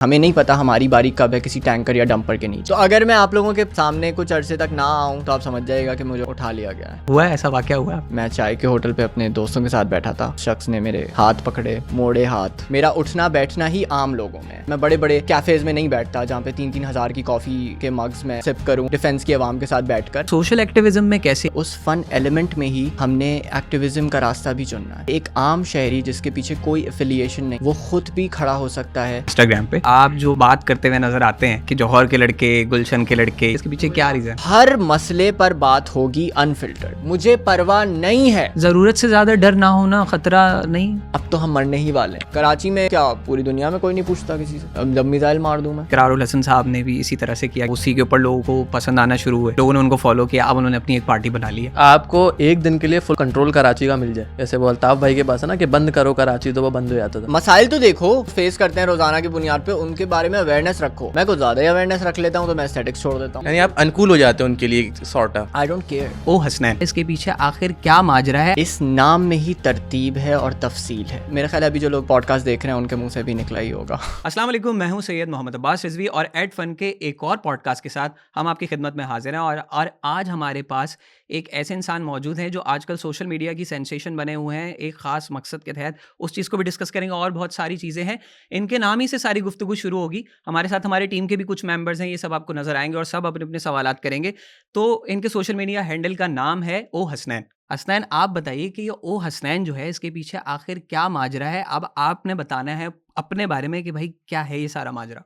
हमें नहीं पता हमारी बारी कब है किसी टैंकर या डंपर के नीचे। तो अगर मैं आप लोगों के सामने कुछ अरसे तक ना आऊं तो आप समझ जाइएगा कि मुझे उठा लिया गया है। हुआ है ऐसा वाकया हुआ है? मैं चाय के होटल पे अपने दोस्तों के साथ बैठा था, शख्स ने मेरे हाथ पकड़े, मोड़े हाथ। मेरा उठना बैठना ही आम लोगों में, मैं बड़े बड़े कैफेज में नहीं बैठता जहाँ पे 3-3 हज़ार की कॉफी के मग्स में सिप करूँ डिफेंस की आवाम के साथ बैठकर। सोशल एक्टिविज्म में कैसे? उस फन एलिमेंट में ही हमने एक्टिविज्म का रास्ता भी चुनना है। एक आम शहरी जिसके पीछे कोई एफिलिएशन नहीं, वो खुद भी खड़ा हो सकता है। इंस्टाग्राम पे आप जो बात करते हुए नजर आते हैं कि जौहर के लड़के, गुलशन के लड़के, इसके पीछे क्या रीजन? हर मसले पर बात होगी अनफिल्टर्ड, मुझे परवाह नहीं है। जरूरत से ज्यादा डर ना होना खतरा नहीं? अब तो हम मरने ही वाले हैं। कराची में क्या पूरी दुनिया में कोई नहीं पूछता किसी से, अब जब मिसाइल मार दूं मैं। इकरारुल हसन साहब ने भी इसी तरह से किया, उसी के ऊपर लोगों को पसंद आना शुरू हुए, लोगों ने उनको फॉलो किया, अब उन्होंने अपनी एक पार्टी बना ली है। आपको एक दिन के लिए फुल कंट्रोल कराची का मिल जाए, जैसे वो अल्ताफ भाई के पास है ना कि बंद करो कराची, तो वो बंद हो जाता था। मसाइल तो देखो फेस करते हैं रोजाना की बुनियाद पे, उनके बारे में अवेयरनेस रखो। मैं कुछ ज्यादा ही अवेयरनेस रख लेता हूँ तो मैं एस्थेटिक्स छोड़ देता हूँ। यानी आप अनुकूल हो जाते हैं उनके लिए sort of. I don't care. ओ हसनैन, इसके पीछे आखिर क्या माजरा है? इस नाम में ही तरतीब है और तफसील है। मेरा ख्याल है अभी जो लोग पॉडकास्ट देख रहे हैं उनके मुंह से भी निकला ही होगा। अस्सलाम वालेकुम, मैं हूं सैयद मोहम्मद अब्बास रिजवी और एड फन के एक और पॉडकास्ट के साथ हम आपकी खिदमत में हाजिर हैं। और आज हमारे पास एक ऐसे इंसान मौजूद हैं जो आजकल सोशल मीडिया की सेंसेशन बने हुए हैं। एक खास मकसद के तहत उस चीज़ को भी डिस्कस करेंगे और बहुत सारी चीज़ें हैं, इनके नाम ही से सारी गुफ्तगू शुरू होगी। हमारे साथ हमारे टीम के भी कुछ मेंबर्स हैं, ये सब आपको नजर आएंगे और सब अपने अपने सवालात करेंगे। तो इनके सोशल मीडिया हैंडल का नाम है ओ हसनैन। हसनैन, आप बताइए कि ये ओ हसनैन जो है इसके पीछे आखिर क्या माजरा है? अब आपने बताना है अपने बारे में कि भाई क्या है ये सारा माजरा।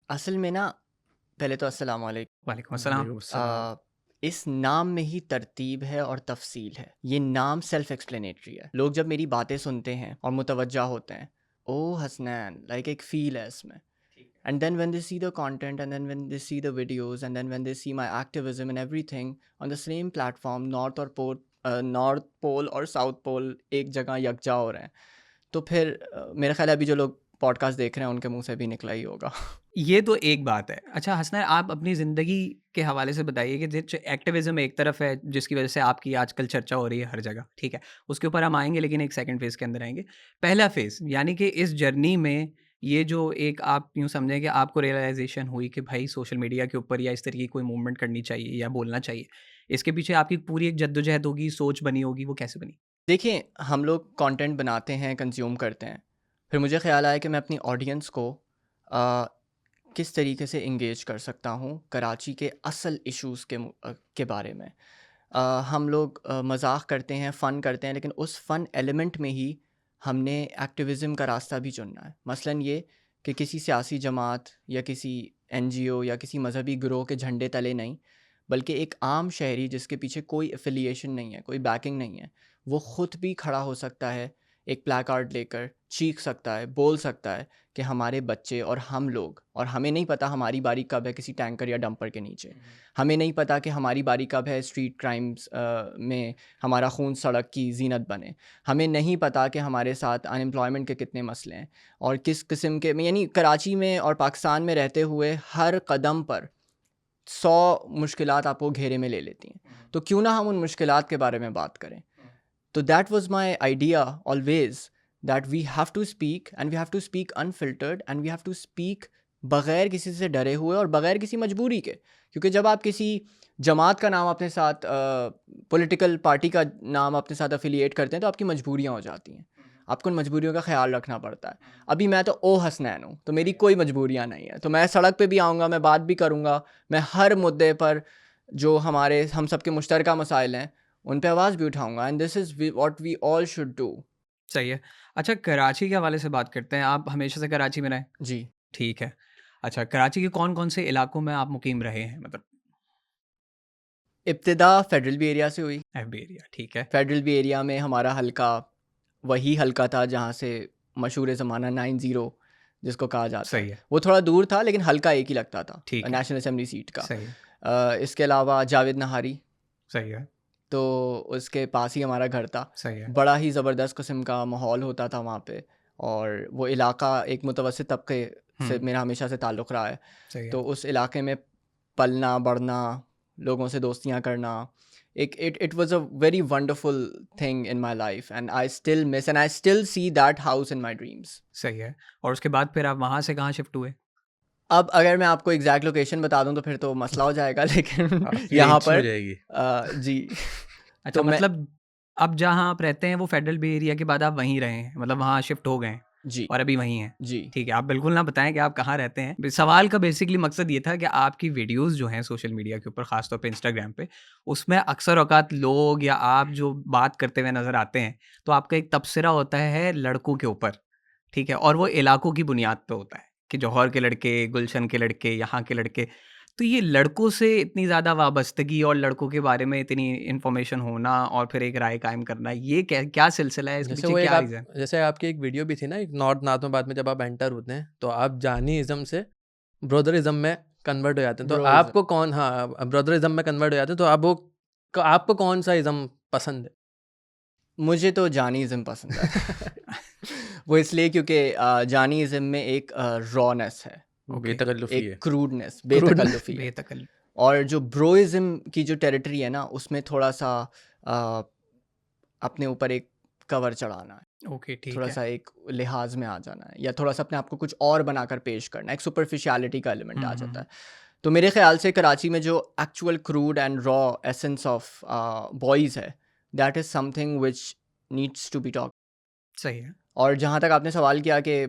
असल में ना, पहले तो अस्सलाम वालेकुम। वालेकुम अस्सलाम। इस नाम में ही तरतीब है और तफसील है। ये नाम सेल्फ एक्सप्लेनेटरी है। लोग जब मेरी बातें सुनते हैं और मुतवज्जा होते हैं, ओ हसनैन, लाइक एक फील है इसमें। And then when they see the content, and then when they see the videos, and then when they see my activism and everything on the same platform, north pole और south पोल एक जगह यकजा हो रहे हैं, तो फिर मेरा ख्याल है अभी जो लोग पॉडकास्ट देख रहे हैं उनके मुंह से भी निकला ही होगा। ये तो एक बात है। अच्छा हसनैन, आप अपनी ज़िंदगी के हवाले से बताइए कि जो एक्टिविज़्म एक तरफ है जिसकी वजह से आपकी आजकल चर्चा हो रही है हर जगह, ठीक है? उसके ऊपर हम आएँगे, लेकिन एक सेकंड फ़ेज़ के अंदर आएँगे। पहला फ़ेज़ यानी कि इस जर्नी में ये जो एक आप यूँ समझें कि आपको रियलाइज़ेशन हुई कि भाई सोशल मीडिया के ऊपर या इस तरह की कोई मूवमेंट करनी चाहिए या बोलना चाहिए। इसके पीछे आपकी पूरी एक जद्दोजहद होगी, सोच बनी होगी, वो कैसे बनी? देखिए, हम लोग कंटेंट बनाते हैं, कंज्यूम करते हैं, फिर मुझे ख्याल आया कि मैं अपनी ऑडियंस को किस तरीके से इंगेज कर सकता हूँ कराची के असल इश्यूज़ के बारे में। हम लोग मजाक करते हैं, फ़न करते हैं, लेकिन उस फ़न एलिमेंट में ही हमने एक्टिविज़म का रास्ता भी चुनना है। मसलन ये कि किसी सियासी जमात या किसी NGO या किसी मजहबी गिरोह के झंडे तले नहीं, बल्कि एक आम शहरी जिसके पीछे कोई एफिलिएशन नहीं है, कोई बैकिंग नहीं है, वो ख़ुद भी खड़ा हो सकता है, एक प्लेकार्ड लेकर चीख सकता है, बोल सकता है कि हमारे बच्चे और हम लोग, और हमें नहीं पता हमारी बारी कब है किसी टैंकर या डंपर के नीचे। हमें नहीं पता कि हमारी बारी कब है स्ट्रीट क्राइम्स में हमारा खून सड़क की जीनत बने। हमें नहीं पता कि हमारे साथ अनएम्प्लॉयमेंट के कितने मसले हैं और किस किस्म के, यानी कराची में और पाकिस्तान में रहते हुए हर कदम पर 100 मुश्किलात आपको घेरे में ले लेती हैं। तो क्यों ना हम उन मुश्किलात के बारे में बात करें। तो that was my idea always, that we have to speak and we have to speak unfiltered and we have to speak बग़ैर किसी से डरे हुए और बग़ैर किसी मजबूरी के। क्योंकि जब आप किसी जमात का नाम अपने साथ, पॉलिटिकल पार्टी का नाम अपने साथ अफिलिएट करते हैं, तो आपकी मजबूरियाँ हो जाती हैं, आपको उन मजबूरियों का ख्याल रखना पड़ता है। अभी मैं तो ओ हसनैन हूँ, तो मेरी कोई मजबूरियाँ नहीं है, तो मैं सड़क पे भी आऊँगा, मैं बात भी करूँगा, मैं हर मुद्दे पर जो हम सब के मुश्तरका मसाइल हैं उन पे आवाज़ भी उठाऊँगा। And this is what we all should do. सही है। अच्छा, कराची के हवाले से बात करते हैं। आप हमेशा से कराची में रहे? जी। ठीक है। अच्छा, कराची के कौन-कौन से इलाकों में आप मुकीम रहे हैं? मतलब इब्तिदा फेडरल बी एरिया से हुई। एफबी एरिया, ठीक है। फेडरल बी एरिया में हमारा हल्का वही हल्का था जहाँ से मशहूर ज़माना 90 जिसको कहा जाता सही है, है। वो थोड़ा दूर था लेकिन हल्का एक ही लगता था, ठीक है। नेशनल असेंबली सीट का। सही है। इसके अलावा जावेद नहारी, सही है। तो उसके पास ही हमारा घर था। सही है। बड़ा ही ज़बरदस्त किस्म का माहौल होता था वहाँ पे, और वो इलाका एक मुतवस्सित तबके से मेरा हमेशा से ताल्लुक़ रहा है। सही है। तो उस इलाके में पलना बढ़ना, लोगों से दोस्तियाँ करना, it was a very wonderful thing in my life, and I still miss and I still see that house in my dreams. सही है। और उसके बाद फिर आप वहाँ से कहाँ शिफ्ट हुए? अब अगर मैं आपको एग्जैक्ट लोकेशन बता दूं तो फिर तो मसला हो जाएगा, लेकिन आपकी यहाँ रेंज हो पर जाएगी। जी। अच्छा, तो मैं मतलब अब जहाँ आप रहते हैं वो फेडरल बे एरिया के बाद आप वहीं रहे हैं, मतलब वहाँ शिफ्ट हो गए हैं जी और अभी वहीं हैं। जी ठीक है, आप बिल्कुल ना बताएं कि आप कहाँ रहते हैं। सवाल का बेसिकली मकसद ये था कि आपकी वीडियोस जो हैं सोशल मीडिया के ऊपर, खासतौर पे इंस्टाग्राम पे, उसमें अक्सर औकात लोग या आप जो बात करते हुए नज़र आते हैं, तो आपका एक तबसरा होता है लड़कों के ऊपर, ठीक है? और वो इलाकों की बुनियाद पे होता है कि जौहर के लड़के, गुलशन के लड़के, यहाँ के लड़के। तो ये लड़कों से इतनी ज़्यादा वाबस्तगी और लड़कों के बारे में इतनी इन्फॉर्मेशन होना और फिर एक राय कायम करना, ये क्या क्या सिलसिला है? इसके जैसे पीछे वो एक क्या आप रीज़न? जैसे आपकी एक वीडियो भी थी ना, एक नॉर्थ नाज़िमाबाद में जब आप एंटर होते हैं तो आप जानीज़्म से ब्रदरिज़्म में कन्वर्ट हो जाते हैं। तो ब्रोइज्म। आपको कौन, हाँ, ब्रदरिज़्म में कन्वर्ट हो जाते हैं, तो आपको कौन-सा इज़्म पसंद है? मुझे तो जानीज़्म पसंद है। वो इसलिए क्योंकि जानीज़्म में एक रॉनेस है, ओके, बेतकल्लुफ़ी एक है। क्रूडनेस, क्रूड बेतकल्लुफ़ी है। बेतकल्लुफ़। और जो ब्रोइज़्म की जो टेरिटरी है ना, उसमें थोड़ा-सा अ, अपने ऊपर एक कवर चढ़ाना है, ओके, ठीक है। थोड़ा-सा एक लिहाज़ में आ जाना है, या थोड़ा-सा अपने आप को कुछ और बनाकर पेश करना है, एक सुपरफिशियलिटी का एलिमेंट हुँ, आ हुँ, जाता हुँ। है। तो मेरे ख़्याल से कराची में जो actual crude and raw essence of boys है, that is something which needs to be talked. सही है। और जहाँ तक आपने सवाल किया कि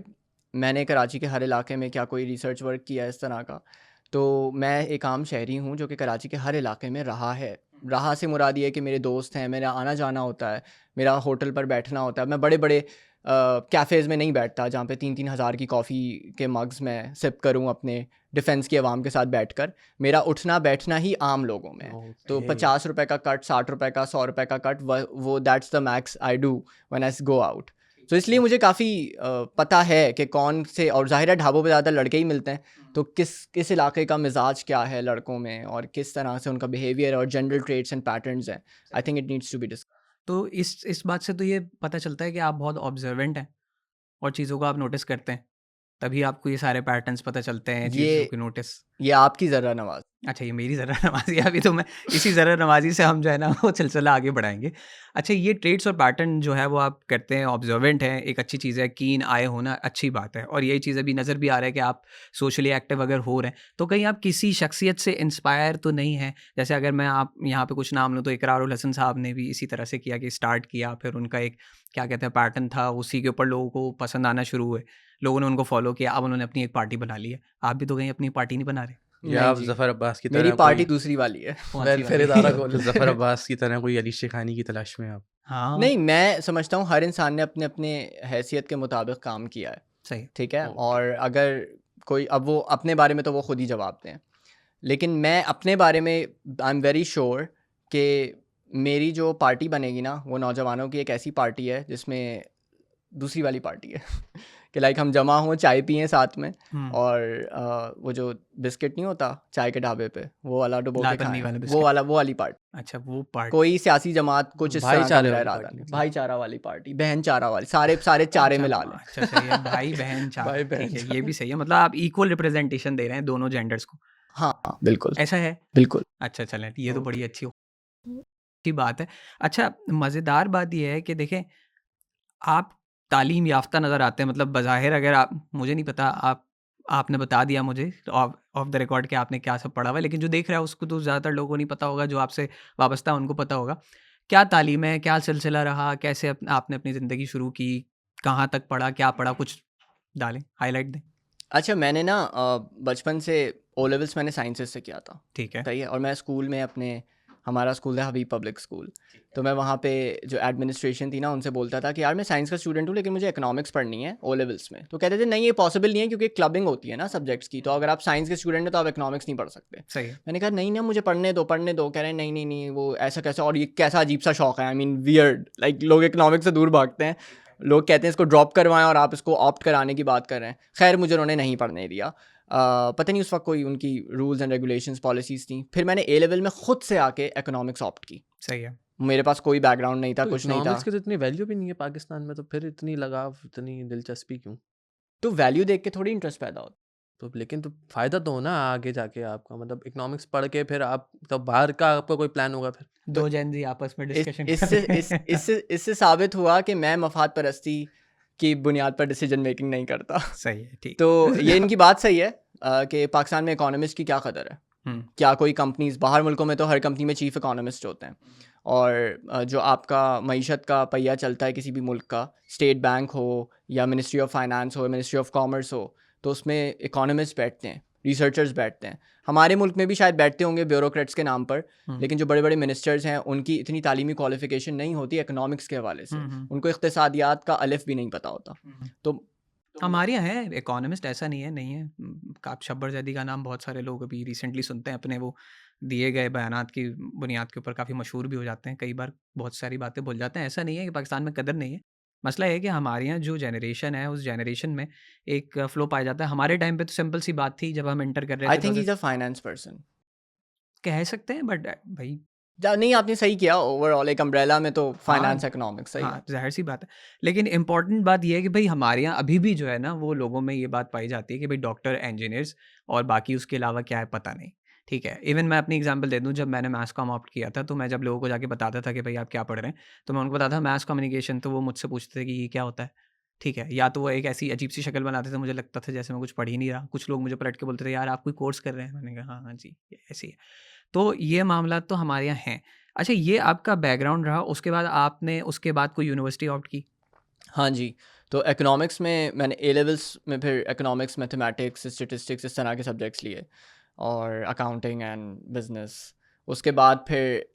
मैंने कराची के हर इलाके में क्या कोई रिसर्च वर्क किया है इस तरह का, तो मैं एक आम शहरी हूँ जो कि कराची के हर इलाके में रहा है। रहा से मुराद ये है कि मेरे दोस्त हैं, मेरा आना जाना होता है, मेरा होटल पर बैठना होता है। मैं बड़े बड़े कैफ़ेज़ में नहीं बैठता जहाँ पे 3-3 हज़ार की कॉफ़ी के मग्स मैं सिप करूँ अपने डिफेंस की आवाम के साथ बैठकर। मेरा उठना बैठना ही आम लोगों में है। तो ओके। 50 रुपए का कट, 60 रुपए का, 100 रुपए का कट, वो that's the max I do when I go out. तो इसलिए मुझे काफ़ी पता है कि कौन से, और ज़ाहिर है ढाबों पे ज़्यादा लड़के ही मिलते हैं, तो किस इलाके का मिजाज क्या है लड़कों में, और किस तरह से उनका बिहेवियर और जनरल ट्रेट्स एंड पैटर्न्स हैं, I think it needs to be discuss. तो इस बात से तो ये पता चलता है कि आप बहुत ऑब्जर्वेंट हैं और चीज़ों को आप नोटिस करते हैं। तभी आपको ये सारे पैटर्न्स पता चलते हैं, चीज़ों ये की नोटिस। ये आपकी ज़रा नवाज। अच्छा, ये मेरी ज़रा नवाज़ी है, अभी तो मैं इसी ज़रा नवाज़ी से हम जो है ना वो सिलसिला आगे बढ़ाएँगे। अच्छा, ये ट्रेड्स और पैटर्न जो है वो आप करते हैं, ऑब्जर्वेंट हैं, एक अच्छी चीज़ है, कीन आय होना अच्छी बात है और यही चीज़ अभी नज़र भी आ रहा है कि आप सोशली एक्टिव अगर हो रहे हैं, तो कहीं आप किसी शख्सियत से इंस्पायर तो नहीं हैं? जैसे अगर मैं आप यहाँ पे कुछ नाम लूँ तो इकरार उल हसन साहब ने भी इसी तरह से किया कि स्टार्ट किया, फिर उनका एक क्या कहते हैं पैटर्न था, उसी के ऊपर लोगों को पसंद आना शुरू हुए, लोगों ने उनको फ़ॉलो किया, अब उन्होंने अपनी एक पार्टी बना ली है। आप भी तो कहीं अपनी पार्टी नहीं बना रहे? या नहीं आप जी, ज़फ़र अब्बास की मेरी तरह पार्टी कोई दूसरी वाली है। कौन-सी वेलफेयर वाली? इदारा खोले, ज़फ़र अब्बास की तरह कोई अली शेखानी की तलाश में आप? हाँ, नहीं, मैं समझता हूँ हर इंसान ने अपने अपने हैसियत के मुताबिक काम किया है, सही। ठीक है? ओके। और अगर कोई, अब वो अपने बारे में तो वो खुद ही जवाब दें, लेकिन मैं अपने बारे में आई एम वेरी श्योर कि मेरी जो पार्टी बनेगी ना, वो नौजवानों की एक ऐसी पार्टी है जिसमें दूसरी वाली पार्टी है कि लाइक हम जमा हों, चाय पिएं साथ में, हुँ, और वो जो बिस्किट नहीं होता चाय के ढाबे पे, वो वाला डुबो लाल के पन्नी खाएं, वाला वो बिस्किट। वाला, वो वाली पार्टी। अच्छा, वो पार्ट। कोई सियासी जमात कुछ इस तरह का भाईचारे मेरा वाली इरादा पार्टी नहीं, मतलब। भाईचारा वाली पार्टी, बहन चारा वाली, सारे सारे चारे अच्छा, मिला लें। अच्छा सही है, भाई-बहन चारा, भाई ठीक बहन है, ये चारा। भी सही है, मतलब आप इक्वल रिप्रेजेंटेशन दे रहे हैं दोनों जेंडर्स को, हाँ, बिल्कुल, ऐसा है? बिल्कुल। अच्छा चलें, ये तो ओके। बड़ी अच्छी बात है। अच्छा, मज़ेदार बात ये है कि देखें, आप तालीम याफ़्ता नज़र आते हैं, मतलब बज़ाहिर अगर आप, मुझे नहीं पता, आपने बता दिया मुझे ऑफ द रिकॉर्ड कि आपने क्या सब पढ़ा हुआ है, लेकिन जो देख रहा है उसको तो ज़्यादातर लोगों को नहीं पता होगा, जो आपसे वाबस्ता है उनको पता होगा। क्या तालीम है? क्या सिलसिला रहा? कैसे आपने अपनी ज़िंदगी शुरू की? कहाँ तक पढ़ा? क्या पढ़ा? कुछ डालें, हाइलाइट दें। अच्छा, मैंने ना बचपन से ओ लेवल्स मैंने साइंसेस से किया था, ठीक है। सही है? और मैं स्कूल में अपने, हमारा स्कूल है हबीब पब्लिक स्कूल, तो मैं वहाँ पे जो एडमिनिस्ट्रेशन थी ना, उनसे बोलता था कि यार मैं साइंस का स्टूडेंट हूँ लेकिन मुझे इकोनॉमिक्स पढ़नी है ओ लेवल्स में। तो कहते थे नहीं, ये पॉसिबल नहीं है क्योंकि क्लबिंग होती है ना सब्जेक्ट्स की, तो अगर आप साइंस के स्टूडेंट हैं तो आप इकोनॉमिक्स नहीं पढ़ सकते। सही है। मैंने कहा नहीं ना, मुझे पढ़ने दो पढ़ने दो। कह रहे हैं नहीं नहीं नहीं, वो ऐसा कैसा, और ये कैसा अजीब सा शौक है, आई मीन वियर्ड, लाइक लोग इकोनॉमिक्स से दूर भागते हैं, लोग कहते हैं इसको ड्रॉप करवाएं और आप इसको ऑप्ट कराने की बात कर रहे हैं। खैर मुझे उन्होंने नहीं पढ़ने दिया। पता नहीं उस वक्त कोई उनकी रूल्स एंड रेगुलेशंस पॉलिसीज़ थी। फिर मैंने ए लेवल में ख़ुद से आके इकोनॉमिक्स ऑप्ट की। सही है। मेरे पास कोई बैकग्राउंड नहीं था, तो कुछ नहीं था। इकोनॉमिक्स की तो इतनी वैल्यू भी नहीं है पाकिस्तान में, तो फिर इतनी लगाव, इतनी दिलचस्पी क्यों? तो वैल्यू देख के थोड़ी इंटरेस्ट पैदा होता। तो लेकिन तो फ़ायदा तो हो ना आगे जाके आपका, मतलब इकोनॉमिक्स पढ़ के फिर आप तब बाहर का आपका कोई प्लान होगा फिर? तो 2 जेन ज़ी आपस में इस डिस्कशन कर इससे रहे इस हैं। इससे साबित हुआ कि मैं मफाद परस्ती की बुनियाद पर डिसीजन मेकिंग नहीं करता। सही है, ठीक। तो ये इनकी बात सही है, कि पाकिस्तान में इकोनॉमिस्ट की क्या कदर है। हम्म, क्या कोई कंपनीज, बाहर मुल्कों में तो हर कंपनी में चीफ इकोनॉमिस्ट होते हैं, और जो आपका मईशत का पहिया चलता है किसी भी मुल्क का, स्टेट बैंक हो या मिनिस्ट्री ऑफ फाइनेंस हो, मिनिस्ट्री ऑफ कॉमर्स हो, तो उसमें इकोनॉमिस्ट बैठते हैं, रिसर्चर्स बैठते हैं। हमारे मुल्क में भी शायद बैठते होंगे ब्यूरोक्रेट्स के नाम पर, हम्म, लेकिन जो बड़े बड़े मिनिस्टर्स हैं उनकी इतनी तालीमी क्वालिफिकेशन नहीं होती इकोनॉमिक्स के हवाले से, हम्म, उनको इख्तिसादियात का अलिफ भी नहीं पता होता। हम्म। तो हमारे यहाँ है इकोनॉमिस्ट, ऐसा नहीं है, नहीं है। आप शब्बर जैदी का नाम बहुत सारे लोग अभी रिसेंटली सुनते हैं, अपने वो दिए गए बयानात की बुनियाद के ऊपर काफ़ी मशहूर भी हो जाते हैं, कई बार बहुत सारी बातें भूल जाते हैं। ऐसा नहीं है कि पाकिस्तान में कदर नहीं है, मसला ये है कि हमारे यहाँ जो जनरेशन है उस जनरेशन में एक फ़्लो पाया जाता है। हमारे टाइम पे तो सिंपल सी बात थी, जब हम इंटर कर रहे आई थे तो थिंक ऐसे इज़ अ फाइनेंस पर्सन। कह सकते हैं, बट भाई नहीं, आपने सही किया, ओवरऑल एक अम्ब्रेला में तो हाँ, फाइनेंस इकोनॉमिक्स सही है। हाँ, ज़ाहिर-सी बात है। लेकिन इम्पोर्टेंट बात ये है कि भई हमारे यहाँ अभी भी जो है ना, वो लोगों में ये बात पाई जाती है कि भई डॉक्टर, इंजीनियर्स और बाकी उसके अलावा क्या है पता नहीं, ठीक है? इवन मैं अपनी एग्ज़ाम्पल दे दूँ, जब मैंने मास कॉम ऑप्ट किया था, तो मैं जब लोगों को जाके बताता था कि भई आप क्या पढ़ रहे हैं, तो मैं उनको बताता था मास कम्युनिकेशन, तो वो मुझसे पूछते थे कि ये क्या होता है? ठीक है? या तो वो एक ऐसी अजीब-सी शक्ल बनाते थे, मुझे लगता था जैसे मैं कुछ पढ़ ही नहीं रहा। कुछ लोग मुझे पलट के बोलते थे, "यार आप कोई कोर्स कर रहे हैं?" मैंने कहा, "हाँ, हाँ जी, ये ऐसे ही है।" तो ये मामला तो हमारे यहाँ हैं। अच्छा, ये आपका बैकग्राउंड रहा, उसके बाद आपने उसके बाद कोई यूनिवर्सिटी ऑप्ट की? हाँ जी, तो इकोनॉमिक्स में मैंने ए लेवल्स में फिर इकोनॉमिक्स, मैथमेटिक्स, स्टैटिस्टिक्स इस तरह के सब्जेक्ट्स लिए, और अकाउंटिंग एंड बिजनेस। उसके बाद फिर